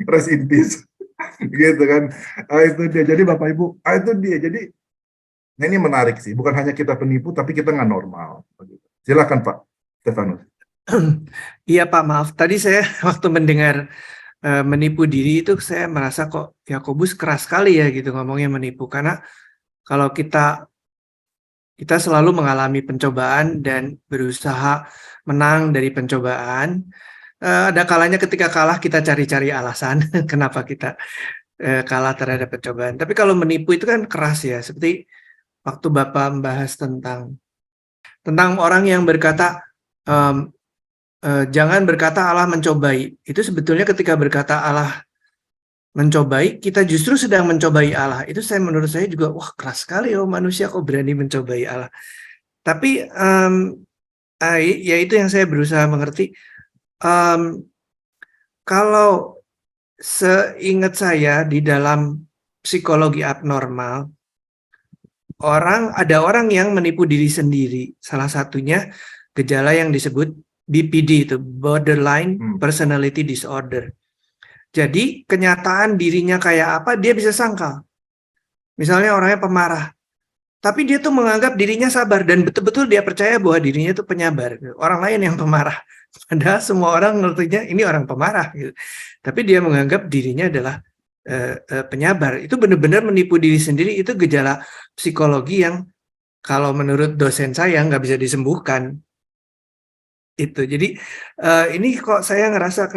Rest in peace, gitu kan. Itu dia. Jadi Bapak Ibu, itu dia. Jadi ini menarik sih. Bukan hanya kita penipu, tapi kita nggak normal. Silakan Pak Stefanus. Iya Pak, maaf. Tadi saya waktu mendengar menipu diri itu saya merasa kok Yakobus keras sekali ya gitu ngomongnya menipu. Karena kalau kita selalu mengalami pencobaan dan berusaha menang dari pencobaan. Ada kalanya ketika kalah kita cari-cari alasan kenapa kita kalah terhadap pencobaan. Tapi kalau menipu itu kan keras ya. Seperti waktu Bapak membahas tentang orang yang berkata jangan berkata Allah mencobai. Itu sebetulnya ketika berkata Allah mencobai, kita justru sedang mencobai Allah. Itu menurut saya juga wah keras sekali manusia kok berani mencobai Allah. Tapi ya itu yang saya berusaha mengerti. Kalau seingat saya di dalam psikologi abnormal, ada orang yang menipu diri sendiri. Salah satunya gejala yang disebut BPD, itu borderline personality disorder. Jadi kenyataan dirinya kayak apa dia bisa sangkal. Misalnya orangnya pemarah, tapi dia tuh menganggap dirinya sabar dan betul-betul dia percaya bahwa dirinya itu penyabar. Orang lain yang pemarah, padahal semua orang ngertinya ini orang pemarah gitu. Tapi dia menganggap dirinya adalah penyabar. Itu benar-benar menipu diri sendiri. Itu gejala psikologi yang kalau menurut dosen saya nggak bisa disembuhkan. Itu jadi ini kok saya ngerasa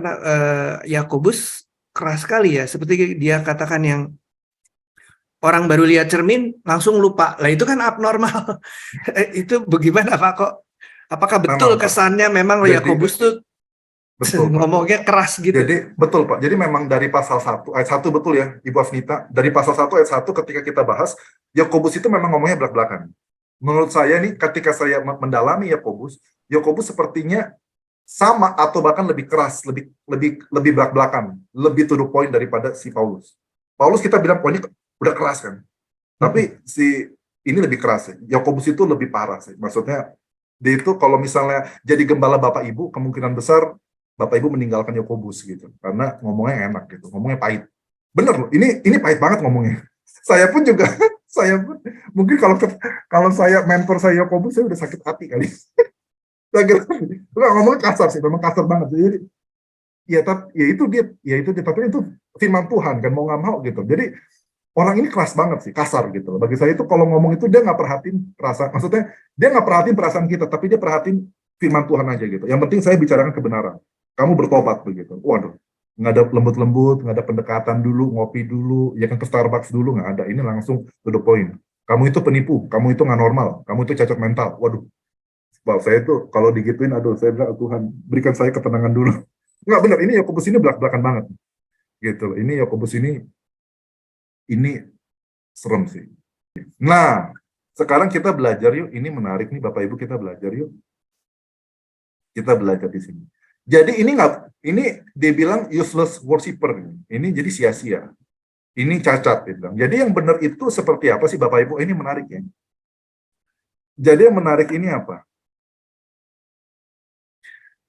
Yakobus keras sekali ya, seperti dia katakan yang orang baru lihat cermin langsung lupa. Lah itu kan abnormal. Itu bagaimana Pak kok? Apakah betul kesannya memang Yakobus tuh ngomongnya keras gitu? Jadi betul Pak. Jadi memang dari pasal 1 ayat 1 betul ya Ibu Afnita. Dari pasal 1 ayat 1 ketika kita bahas Yakobus itu memang ngomongnya belak-belakan. Menurut saya nih, ketika saya mendalami Yakobus sepertinya sama atau bahkan lebih keras, lebih belak-belakan, lebih to the point daripada si Paulus. Paulus kita bilang poinnya udah keras kan, tapi si ini lebih keras. Yakobus itu lebih parah sih. Maksudnya dia itu kalau misalnya jadi gembala Bapak Ibu, kemungkinan besar Bapak Ibu meninggalkan Yakobus gitu, karena ngomongnya enak gitu, ngomongnya pahit. Bener loh, ini pahit banget ngomongnya. Saya pun juga, mungkin kalau saya mentor saya Yakobus, saya udah sakit hati kali. Saya kira, ngomongnya kasar sih, memang kasar banget. Jadi, ya itu dia, tapi itu firman Tuhan kan, mau nggak mau gitu. Jadi orang ini keras banget sih, kasar gitu. Bagi saya itu kalau ngomong itu dia nggak perhatiin perasaan, maksudnya dia nggak perhatiin perasaan kita, tapi dia perhatiin firman Tuhan aja gitu. Yang penting saya bicarakan kebenaran. Kamu bertobat begitu. Waduh, nggak ada lembut-lembut, nggak ada pendekatan dulu, ngopi dulu, ya kan ke Starbucks dulu, nggak ada. Ini langsung to the point. Kamu itu penipu, kamu itu nggak normal, kamu itu cacat mental. Waduh, saya itu kalau digituin, aduh, saya bilang Tuhan berikan saya ketenangan dulu. Nggak benar, ini Yakobus ini belak-belakan banget, gitu. Ini Yakobus ini serem sih. Nah, sekarang kita belajar yuk. Ini menarik nih, Bapak Ibu, kita belajar yuk. Kita belajar di sini. Jadi ini dia bilang useless worshiper. Ini jadi sia-sia. Ini cacat, dia bilang. Jadi yang benar itu seperti apa sih Bapak Ibu? Ini menarik ya. Jadi yang menarik ini apa?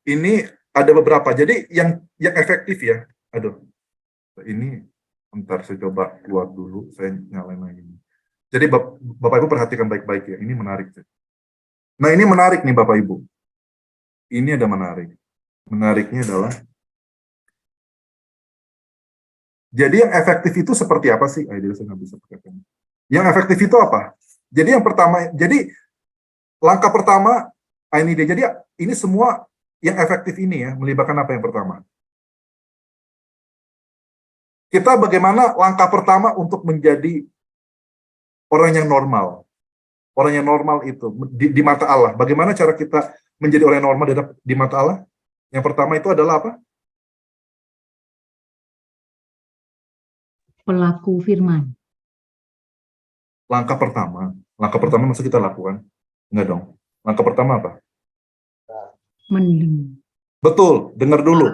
Ini ada beberapa. Jadi yang efektif ya. Aduh, ini bentar saya coba keluar dulu. Saya nyalain lagi. Jadi Bapak Ibu perhatikan baik-baik ya. Ini menarik. Nah ini menarik nih Bapak Ibu. Ini ada menarik. Menariknya adalah, jadi yang efektif itu seperti apa sih? Saya nggak bisa pakai. Yang efektif itu apa? Jadi yang pertama, jadi langkah pertama, ini dia. Jadi ini semua yang efektif ini ya, melibatkan apa yang pertama? Kita bagaimana langkah pertama untuk menjadi orang yang normal? Orang yang normal itu di mata Allah. Bagaimana cara kita menjadi orang yang normal di mata Allah? Yang pertama itu adalah apa? Pelaku firman. Langkah pertama masa kita lakukan? Enggak dong. Langkah pertama apa? Mendengar. Betul, dengar dulu.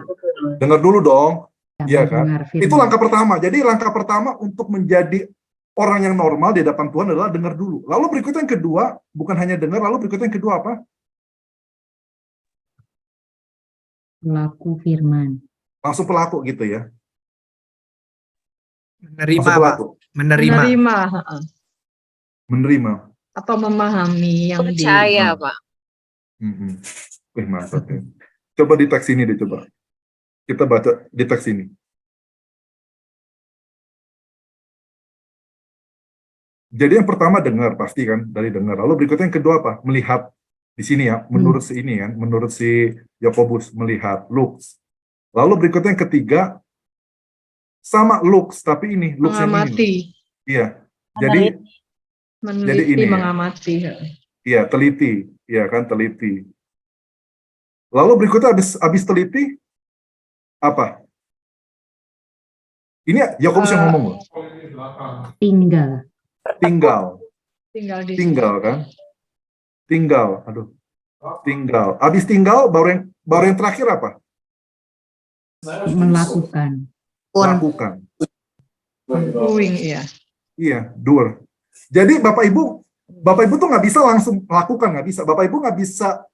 Dengar dulu dong. Iya kan? Mendengar firman. Itu langkah pertama. Jadi langkah pertama untuk menjadi orang yang normal di hadapan Tuhan adalah dengar dulu. Lalu berikutnya yang kedua, bukan hanya dengar, lalu berikutnya yang kedua apa? Pelaku firman. Langsung pelaku gitu ya. Menerima, Langsung Pak. pelaku. Menerima. Menerima. Atau memahami yang Percaya, Pak. Mantap ya. Coba di teks ini deh, coba. Kita baca di teks ini. Jadi yang pertama dengar, pasti kan, dari dengar. Lalu berikutnya yang kedua apa? Melihat. Di sini ya, menurut si ini kan, menurut si Yakobus, melihat, looks. Lalu berikutnya yang ketiga, sama looks, tapi ini, looks yang ini. Iya. Jadi meneliti, ini mengamati. Iya, teliti. Iya kan, teliti. Lalu berikutnya habis teliti, apa? Ini Yakobus yang ngomong loh. Tinggal kan? Tinggal. Habis tinggal baru yang terakhir apa? Melakukan. Doing, iya. Iya, doer. Jadi Bapak Ibu tuh nggak bisa langsung lakukan, nggak bisa. Bapak Ibu nggak bisa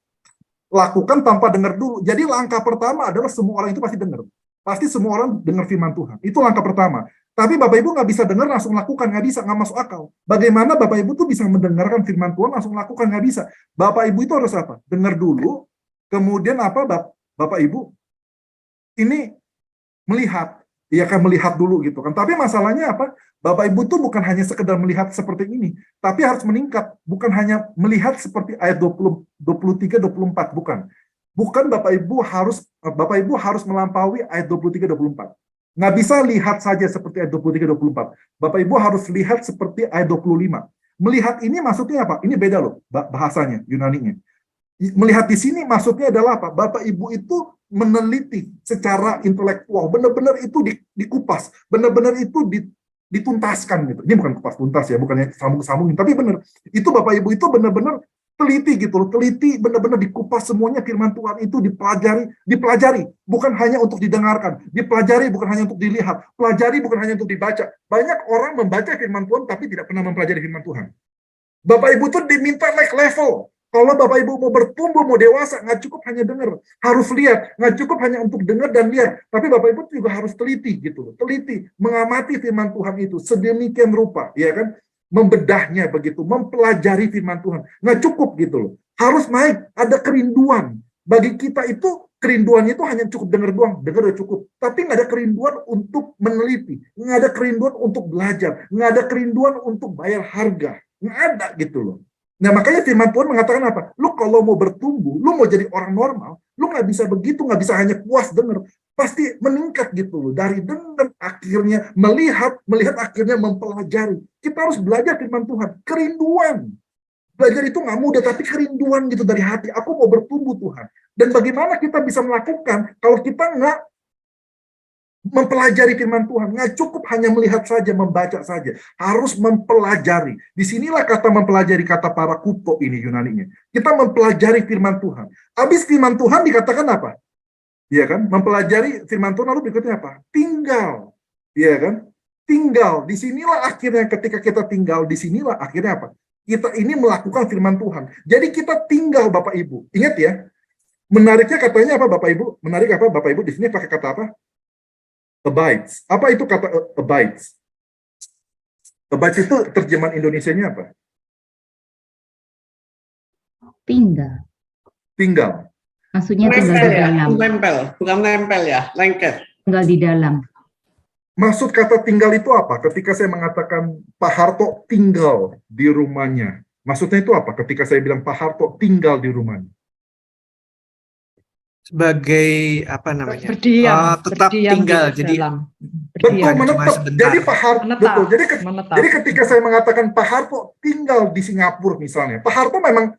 lakukan tanpa dengar dulu. Jadi langkah pertama adalah semua orang itu pasti dengar. Pasti semua orang dengar firman Tuhan. Itu langkah pertama. Tapi Bapak Ibu nggak bisa dengar langsung lakukan, nggak bisa, nggak masuk akal. Bagaimana Bapak Ibu tuh bisa mendengarkan firman Tuhan langsung lakukan, nggak bisa. Bapak Ibu itu harus apa? Dengar dulu, kemudian apa? Bapak Ibu ini melihat, ya kan, melihat dulu gitu kan. Tapi masalahnya apa? Bapak Ibu tuh bukan hanya sekedar melihat seperti ini, tapi harus meningkat. Bukan hanya melihat seperti ayat 23, 24, bukan. Bukan Bapak Ibu harus melampaui ayat 23, 24. Nggak bisa lihat saja seperti ayat 23, 24. Bapak Ibu harus lihat seperti ayat 25. Melihat ini maksudnya apa? Ini beda loh bahasanya, Yunaninya. Melihat di sini maksudnya adalah apa? Bapak Ibu itu meneliti secara intelektual. Benar-benar itu dikupas. Benar-benar itu dituntaskan gitu. Ini bukan kupas tuntas ya, bukannya sambung-sambungin, tapi benar. Itu Bapak Ibu itu benar-benar teliti gitu loh, teliti benar-benar dikupas semuanya firman Tuhan itu dipelajari, bukan hanya untuk didengarkan, dipelajari bukan hanya untuk dilihat, pelajari bukan hanya untuk dibaca. Banyak orang membaca firman Tuhan tapi tidak pernah mempelajari firman Tuhan. Bapak Ibu tuh diminta naik level. Kalau Bapak Ibu mau bertumbuh, mau dewasa, nggak cukup hanya dengar, harus lihat, nggak cukup hanya untuk dengar dan lihat, tapi Bapak Ibu juga harus teliti gitu loh, teliti, mengamati firman Tuhan itu sedemikian rupa, ya kan, membedahnya begitu, mempelajari firman Tuhan, nggak cukup gitu loh, harus naik, ada kerinduan. Bagi kita itu kerinduannya itu hanya cukup dengar doang, dengar udah cukup, tapi nggak ada kerinduan untuk meneliti, nggak ada kerinduan untuk belajar, nggak ada kerinduan untuk bayar harga, nggak ada gitu loh. Nah, makanya firman Tuhan mengatakan apa? Lu kalau mau bertumbuh, lu mau jadi orang normal, lu nggak bisa begitu, nggak bisa hanya puas dengar. Pasti meningkat gitu loh. Dari dengar akhirnya melihat akhirnya mempelajari. Kita harus belajar firman Tuhan. Kerinduan. Belajar itu nggak mudah, tapi kerinduan gitu dari hati. Aku mau bertumbuh Tuhan. Dan bagaimana kita bisa melakukan kalau kita nggak mempelajari firman Tuhan, nggak cukup hanya melihat saja, membaca saja, harus mempelajari. Disinilah kata mempelajari, kata para kuto ini Yunaninya. Kita mempelajari firman Tuhan. Habis firman Tuhan dikatakan apa? Iya kan? Mempelajari firman Tuhan lalu berikutnya apa? Tinggal. Iya kan? Tinggal. Disinilah akhirnya ketika kita tinggal, disinilah akhirnya apa? Kita ini melakukan firman Tuhan. Jadi kita tinggal Bapak Ibu. Ingat ya. Menariknya katanya apa Bapak Ibu? Menarik apa Bapak Ibu? Di sini pakai kata apa? Abides. Apa itu kata abides? Abides itu terjemahan Indonesianya apa? Tinggal. Tinggal. Maksudnya tinggal di dalam. Nempel, bukan nempel ya, lengket. Tinggal di dalam. Maksud kata tinggal itu apa? Ketika saya mengatakan Pak Harto tinggal di rumahnya. Maksudnya itu apa? Ketika saya bilang Pak Harto tinggal di rumahnya. Sebagai apa namanya? Berdiam, tetap berdiam tinggal. di Jadi dalam. Betul, cuma menetap. sebentar. Jadi Pak Harto, Menetap. betul. Menetap. Jadi ketika saya mengatakan Pak Harto tinggal di Singapura misalnya, Pak Harto memang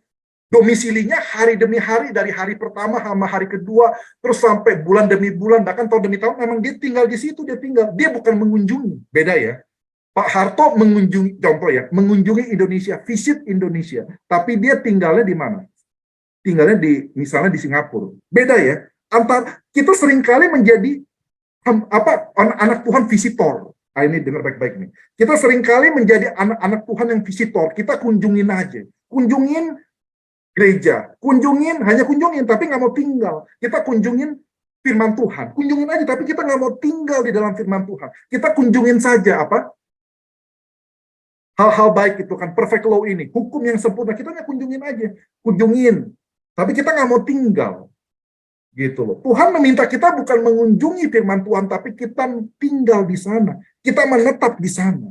domisilinya hari demi hari, dari hari pertama sama hari kedua, terus sampai bulan demi bulan, bahkan tahun demi tahun, memang dia tinggal di situ, dia tinggal. Dia bukan mengunjungi, beda ya. Pak Harto mengunjungi, contoh ya, mengunjungi Indonesia, visit Indonesia, tapi dia tinggalnya di mana? Tinggalnya di, misalnya di Singapura. Beda ya. Antar kita seringkali menjadi anak Tuhan visitor. Nah, ini dengar baik-baik nih. Kita seringkali menjadi anak-anak Tuhan yang visitor. Kita kunjungin aja. Kunjungin gereja. Hanya kunjungin, tapi nggak mau tinggal. Kita kunjungin firman Tuhan. Kunjungin aja, tapi kita nggak mau tinggal di dalam firman Tuhan. Kita kunjungin saja apa? Hal-hal baik itu kan, perfect law ini. Hukum yang sempurna, kita hanya kunjungin aja. Kunjungin. Tapi kita nggak mau tinggal. Gitu loh. Tuhan meminta kita bukan mengunjungi firman Tuhan, tapi kita tinggal di sana. Kita menetap di sana.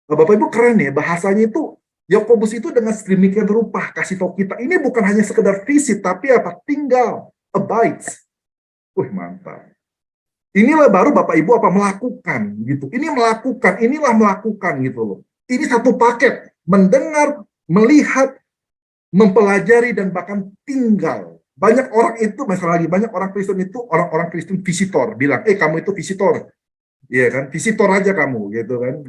Nah, Bapak Ibu keren ya, bahasanya itu, Yakobus itu dengan sedemikian rupa kasih tahu kita, ini bukan hanya sekedar visit, tapi apa? Tinggal, abides. Mantap. Inilah baru Bapak Ibu apa melakukan gitu. Inilah melakukan gitu loh. Ini satu paket, mendengar, melihat, mempelajari, dan bahkan tinggal. Banyak orang itu, banyak orang Kristen itu, orang-orang Kristen visitor, bilang, kamu itu visitor. Iya kan, visitor aja kamu, gitu kan.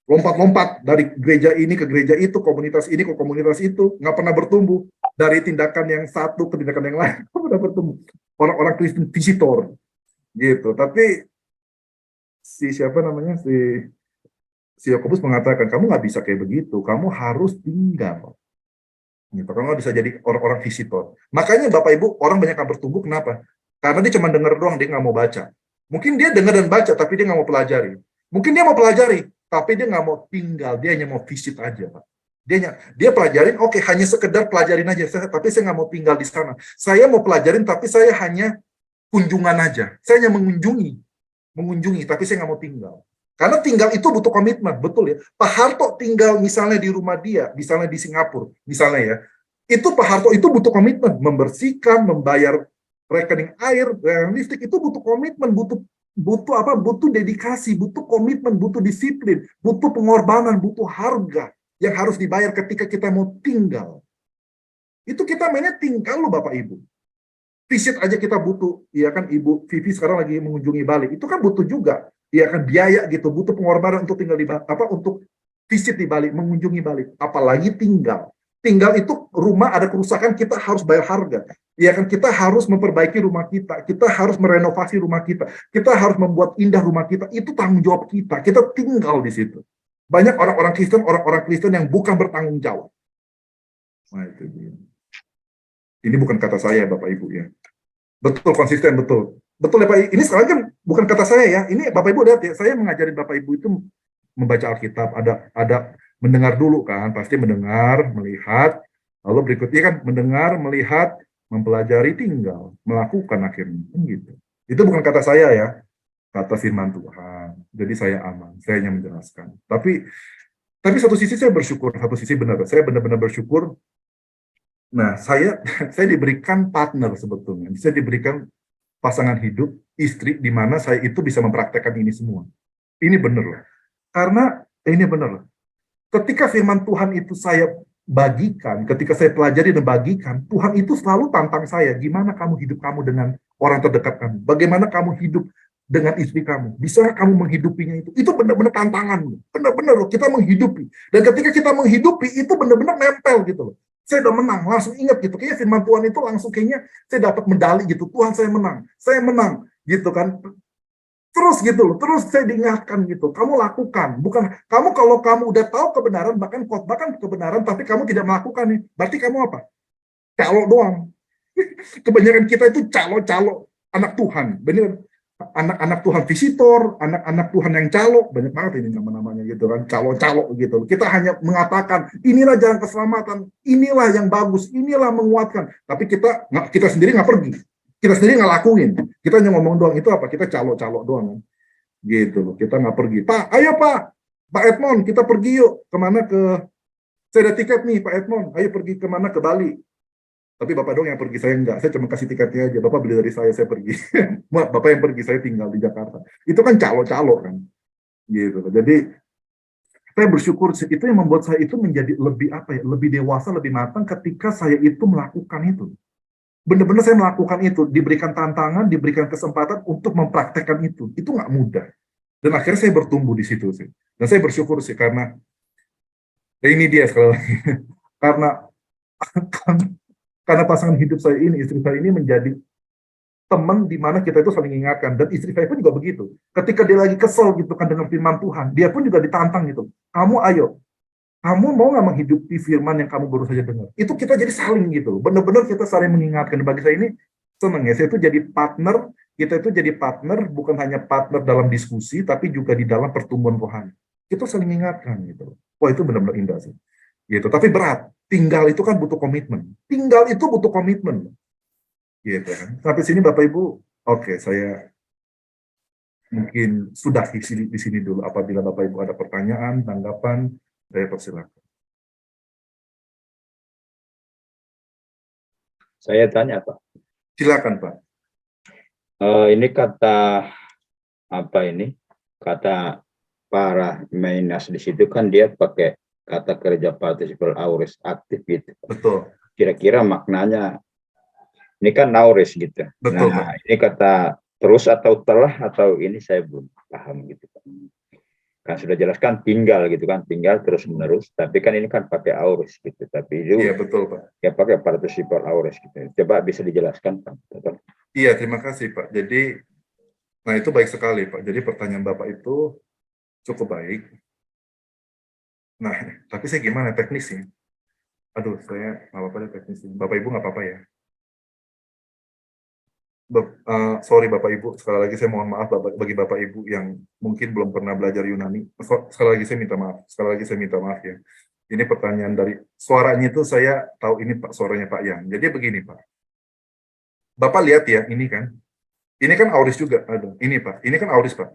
Lompat-lompat dari gereja ini ke gereja itu, komunitas ini ke komunitas itu, nggak pernah bertumbuh. Dari tindakan yang satu ke tindakan yang lain, nggak pernah bertumbuh. Orang-orang Kristen visitor, gitu. Tapi, siapa namanya, si Yakobus mengatakan, kamu nggak bisa kayak begitu, kamu harus tinggal. Gitu, kalau nggak bisa jadi orang-orang visitor. Makanya Bapak Ibu, orang banyak yang bertumbuh, kenapa? Karena dia cuma dengar doang, dia nggak mau baca. Mungkin dia dengar dan baca, tapi dia nggak mau pelajari. Mungkin dia mau pelajari, tapi dia nggak mau tinggal, dia hanya mau visit aja, Pak. Dia pelajarin, oke, hanya sekedar pelajarin aja, tapi saya nggak mau tinggal di sana. Saya mau pelajarin, tapi saya hanya kunjungan aja. Saya hanya mengunjungi, tapi saya nggak mau tinggal. Karena tinggal itu butuh komitmen, betul ya. Pak Harto tinggal misalnya di rumah dia, misalnya di Singapura, misalnya ya. Itu Pak Harto itu butuh komitmen, membersihkan, membayar rekening air, listrik, itu butuh komitmen, butuh dedikasi, butuh komitmen, butuh disiplin, butuh pengorbanan, butuh harga yang harus dibayar ketika kita mau tinggal. Itu kita mainnya tinggal loh Bapak Ibu. Visit aja kita butuh, ya kan Ibu Vivi sekarang lagi mengunjungi Bali, itu kan butuh juga. Iya kan, biaya gitu, butuh pengorbanan untuk tinggal di untuk visit di Bali, mengunjungi Bali, apalagi tinggal. Tinggal itu rumah ada kerusakan, kita harus bayar harga. Iya kan, kita harus memperbaiki rumah kita harus merenovasi rumah kita harus membuat indah rumah kita, itu tanggung jawab kita tinggal di situ. Banyak orang-orang Kristen yang bukan bertanggung jawab. Nah, itu dia. Ini bukan kata saya, Bapak Ibu ya. Betul, konsisten, betul. Betul ya Pak, ini sekarang kan bukan kata saya ya, ini Bapak Ibu lihat ya, saya mengajarin Bapak Ibu itu membaca Alkitab, ada mendengar dulu kan, pasti mendengar, melihat, lalu berikutnya kan mendengar, melihat, mempelajari, tinggal, melakukan akhirnya, kan gitu. Itu bukan kata saya ya, kata firman Tuhan. Jadi saya aman, saya hanya menjelaskan. Tapi satu sisi saya bersyukur, satu sisi benar, saya benar-benar bersyukur. Nah, saya diberikan partner sebetulnya, saya diberikan pasangan hidup, istri, di mana saya itu bisa mempraktekkan ini semua. Ini benar loh. Karena ini benar loh. Ketika firman Tuhan itu saya bagikan, ketika saya pelajari dan bagikan, Tuhan itu selalu tantang saya, gimana kamu hidup kamu dengan orang terdekat kamu? Bagaimana kamu hidup dengan istri kamu? Bisa kamu menghidupinya itu? Itu benar-benar tantangan. Benar-benar loh, kita menghidupi. Dan ketika kita menghidupi, itu benar-benar nempel gitu loh. Saya udah menang, langsung ingat gitu. Kayaknya firman Tuhan itu langsung kayaknya saya dapat medali gitu. Tuhan, saya menang gitu kan. Terus gitu loh, terus saya diingatkan gitu. Kamu lakukan, bukan kamu kalau kamu udah tahu kebenaran, bahkan kebenaran, tapi kamu tidak melakukan nih. Berarti kamu apa? Calo doang. Kebanyakan kita itu calo anak Tuhan. Bener, anak-anak Tuhan visitor, anak-anak Tuhan yang calo, banyak banget ini nama-namanya gitu kan, calo-calo gitu. Kita hanya mengatakan inilah jalan keselamatan, inilah yang bagus, inilah menguatkan. Tapi kita sendiri nggak pergi, kita sendiri nggak lakuin, kita hanya ngomong doang. Itu apa? Kita calo-calo doang kan? Gitu loh. Kita nggak pergi. Pak, ayo Pak Edmond, kita pergi yuk kemana saya ada tiket nih Pak Edmond, ayo pergi kemana, ke Bali. Tapi Bapak dong yang pergi, saya enggak. Saya cuma kasih tiketnya aja. Bapak beli dari saya pergi. Bapak yang pergi, saya tinggal di Jakarta. Itu kan calo-calo kan. Gitu. Jadi saya bersyukur, itu yang membuat saya itu menjadi lebih dewasa, lebih matang ketika saya itu melakukan itu. Benar-benar saya melakukan itu, diberikan tantangan, diberikan kesempatan untuk mempraktekkan itu. Itu nggak mudah. Dan akhirnya saya bertumbuh di situ sih. Dan saya bersyukur sih karena ini dia sekali lagi. Karena pasangan hidup saya ini, istri saya ini menjadi teman di mana kita itu saling mengingatkan. Dan istri saya pun juga begitu. Ketika dia lagi kesel gitu kan dengan firman Tuhan, dia pun juga ditantang gitu. Kamu mau nggak menghidupi firman yang kamu baru saja dengar? Itu kita jadi saling gitu. Benar-benar kita saling mengingatkan. Bagi saya ini senang ya. Saya itu jadi partner. Kita itu jadi partner, bukan hanya partner dalam diskusi, tapi juga di dalam pertumbuhan rohani. Kita saling mengingatkan gitu. Wah, itu benar-benar indah sih. Gitu. Tapi berat. Tinggal itu kan butuh komitmen. Tinggal itu butuh komitmen. Gitu kan. Sampai sini Bapak Ibu, oke, saya mungkin sudah di sini dulu. Apabila Bapak Ibu ada pertanyaan, tanggapan, saya persilakan. Saya tanya Pak. Silakan Pak. Ini kata para mainas di situ kan dia pakai kata kerja participle aorist aktif gitu. Betul. Kira-kira maknanya ini kan aorist gitu. Betul. Nah, ini kata terus atau telah atau ini saya belum paham gitu. Kan sudah jelaskan tinggal gitu kan, tinggal terus menerus. Tapi kan ini kan pakai aorist gitu. Tapi itu iya betul Pak. Ya pakai participle aorist gitu. Coba bisa dijelaskan Pak. Iya, terima kasih Pak. Jadi, nah itu baik sekali Pak. Jadi pertanyaan Bapak itu cukup baik. Nah, tapi saya gimana teknisnya? Aduh, saya nggak apa-apa deh teknisnya. Bapak Ibu nggak apa-apa ya? Sorry Bapak Ibu, sekali lagi saya mohon maaf bagi Bapak Ibu yang mungkin belum pernah belajar Yunani. Sekali lagi saya minta maaf ya. Ini pertanyaan dari suaranya itu saya tahu ini Pak, suaranya Pak Yang. Jadi begini Pak. Bapak lihat ya, ini kan aorist juga. Aduh, ini Pak, ini kan aorist Pak.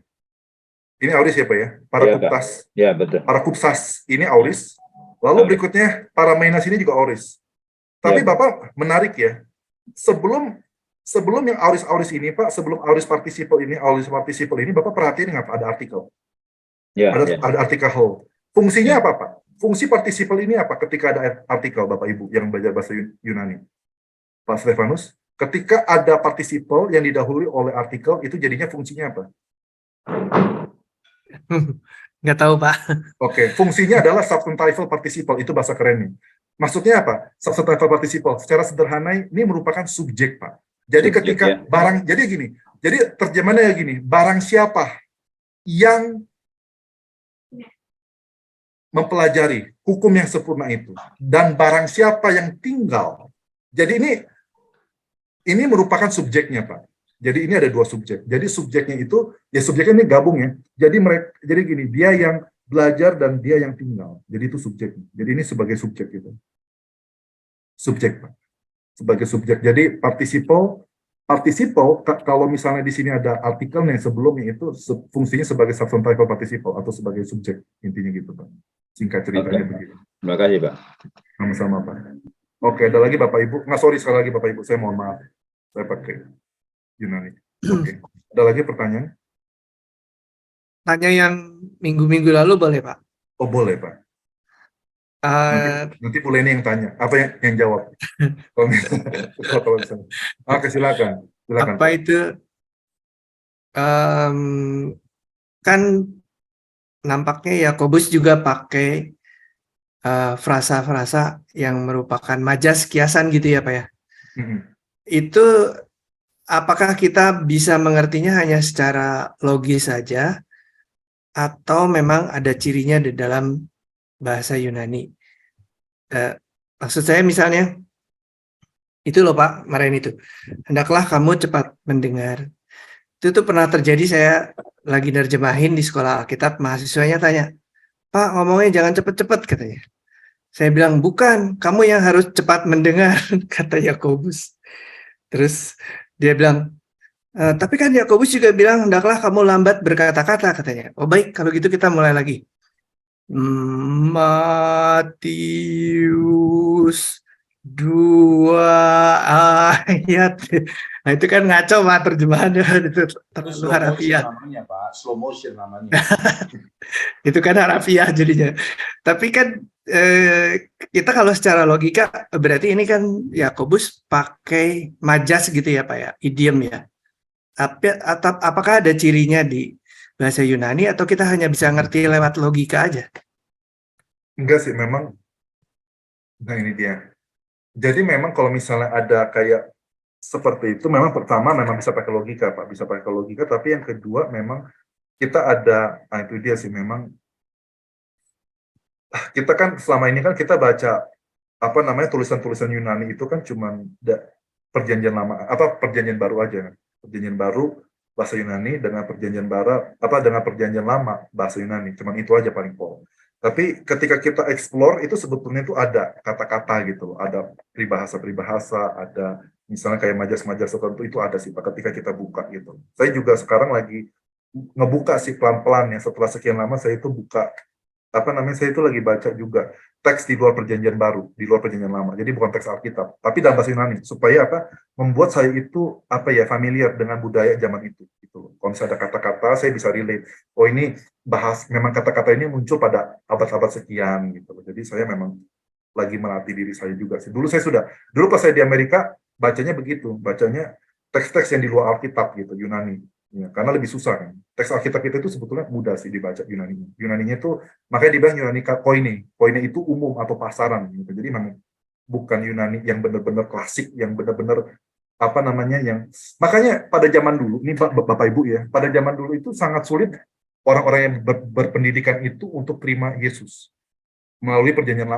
Ini aorist ya Pak ya, parakuptas. Ya betul. Parakupsas ini aorist. Lalu berikutnya para mainas ini juga aorist. Tapi Bapak menarik ya. Sebelum yang aorist ini Pak, sebelum aorist participle ini Bapak perhatiin nggak Pak, ada artikel. Ada artikel. Fungsinya apa Pak? Fungsi participle ini apa ketika ada artikel Bapak Ibu yang belajar bahasa Yunani? Pak Stefanus, ketika ada participle yang didahului oleh artikel itu jadinya fungsinya apa? Nggak tahu, Pak. Oke, fungsinya adalah substantival participle, itu bahasa kerennya. Maksudnya apa? Substantival participle, secara sederhana ini merupakan subjek, Pak. Jadi Subjek, ketika ya. barang, jadi gini, jadi terjemahannya gini, barang siapa yang mempelajari hukum yang sempurna itu, dan barang siapa yang tinggal. Jadi ini merupakan subjeknya, Pak. Jadi ini ada dua subjek. Jadi subjeknya itu, ya subjeknya ini gabung ya. Jadi gini, dia yang belajar dan dia yang tinggal. Jadi itu subjeknya. Jadi ini sebagai subjek gitu. Subjek, Pak. Sebagai subjek. Jadi participle kalau misalnya di sini ada artikelnya sebelumnya itu fungsinya sebagai substantival participle atau sebagai subjek, intinya gitu, Pak. Singkat ceritanya begitu. Terima kasih, Pak. Sama-sama, Pak. Oke, ada lagi Bapak Ibu. Sorry sekali lagi Bapak Ibu, saya mohon maaf. Saya pakai Yunani. Oke. Ada lagi pertanyaan? Tanya yang minggu-minggu lalu boleh, Pak? Oh, boleh, Pak. Nanti Bu Leni yang tanya. Apa yang jawab? Kalau misalnya. Oke, silakan. Silakan. Apa Pak. itu? Kan nampaknya Yakobus juga pakai frasa-frasa yang merupakan majas kiasan gitu ya, Pak ya. Itu apakah kita bisa mengertinya hanya secara logis saja atau memang ada cirinya di dalam bahasa Yunani? Maksud saya misalnya itu loh Pak, kemarin itu, hendaklah kamu cepat mendengar. Itu tuh pernah terjadi, saya lagi nerjemahin di sekolah Alkitab, mahasiswanya tanya, Pak ngomongnya jangan cepet-cepet katanya. Saya bilang, bukan, kamu yang harus cepat mendengar, kata Yakobus. Terus dia bilang, tapi kan Yakobus juga bilang, hendaklah kamu lambat berkata-kata, katanya. Oh baik, kalau gitu kita mulai lagi. Matius 2 ayat. Nah itu kan ngaco Pak terjemahannya, itu terlalu harafiah. Namanya Pak, slow motion namanya. Itu kan harafiah jadinya. Tapi kan kita kalau secara logika berarti ini kan Yakobus pakai majas gitu ya Pak ya, idiom ya. Apakah ada cirinya di bahasa Yunani atau kita hanya bisa ngerti lewat logika aja? Enggak sih, memang. Nah ini dia. Jadi memang kalau misalnya ada kayak seperti itu, memang pertama memang bisa pakai logika, Pak. Bisa pakai logika, tapi yang kedua memang kita ada, nah itu dia sih, memang kita kan selama ini kan kita baca apa namanya tulisan-tulisan Yunani itu kan cuman perjanjian lama, perjanjian baru aja. Perjanjian baru bahasa Yunani dengan perjanjian dengan perjanjian lama bahasa Yunani, cuman itu aja paling pokok. Tapi ketika kita explore itu sebetulnya itu ada kata-kata gitu, ada peribahasa, ada misalnya kayak majas-majas tertentu itu ada sih Pak ketika kita buka gitu. Saya juga sekarang lagi ngebuka sih pelan-pelan ya, setelah sekian lama saya itu buka saya itu lagi baca juga teks di luar perjanjian baru, di luar perjanjian lama. Jadi bukan teks Alkitab, tapi dalam bahasa Yunani supaya membuat saya itu familiar dengan budaya zaman itu gitu. Kalau misalnya ada kata-kata saya bisa relate. Oh ini memang kata-kata ini muncul pada abad-abad sekian gitu. Jadi saya memang lagi melatih diri saya juga sih. Dulu pas saya di Amerika bacanya begitu, bacanya teks-teks yang di luar Alkitab gitu, Yunani. Ya, karena lebih susah kan. Teks Alkitab itu sebetulnya mudah sih dibaca Yunaninya. Yunaninya itu makanya dibilang Yunani koine. Koine itu umum atau pasaran gitu. Jadi memang bukan Yunani yang benar-benar klasik, yang benar-benar makanya pada zaman dulu, ini Bapak Ibu ya, pada zaman dulu itu sangat sulit orang-orang yang berpendidikan itu untuk terima Yesus melalui perjanjian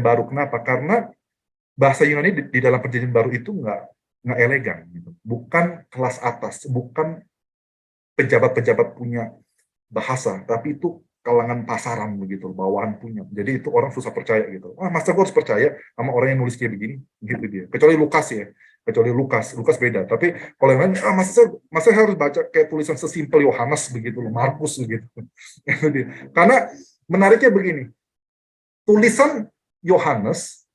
baru. Kenapa? Karena bahasa Yunani di dalam perjanjian baru itu nggak elegan gitu. Bukan kelas atas, bukan pejabat-pejabat punya bahasa, tapi itu kalangan pasaran begitu, bawahan punya. Jadi itu orang susah percaya gitu. Masa gue harus percaya sama orang yang nulis kayak begini gitu dia. Kecuali Lukas ya. Lukas beda. Tapi kalau yang lain masa saya harus baca kayak tulisan sesimpel Yohanes begitu loh, Markus begitu. Karena menariknya begini. Tulisan Yohanes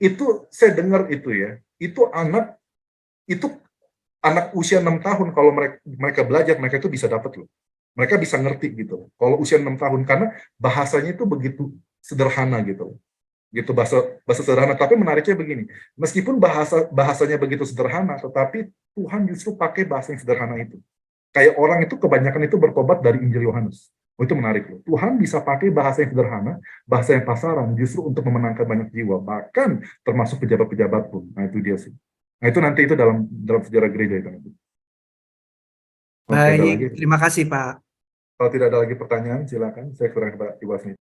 itu saya dengar itu ya. Itu anak usia 6 tahun kalau mereka belajar, mereka itu bisa dapat loh. Mereka bisa ngerti gitu. Kalau usia 6 tahun karena bahasanya itu begitu sederhana gitu. Gitu bahasa sederhana, tapi menariknya begini. Meskipun bahasanya begitu sederhana, tetapi Tuhan justru pakai bahasa yang sederhana itu. Kayak orang itu kebanyakan itu bertobat dari Injil Yohanes. Oh, itu menarik loh. Tuhan bisa pakai bahasa yang sederhana, bahasa yang pasaran, justru untuk memenangkan banyak jiwa, bahkan termasuk pejabat-pejabat pun. Nah, itu dia sih. Nah, itu nanti itu dalam sejarah gereja itu nanti. Oke, ada lagi? Baik, terima kasih Pak. Kalau tidak ada lagi pertanyaan, silakan. Saya kurang kepada Ibu Asmi.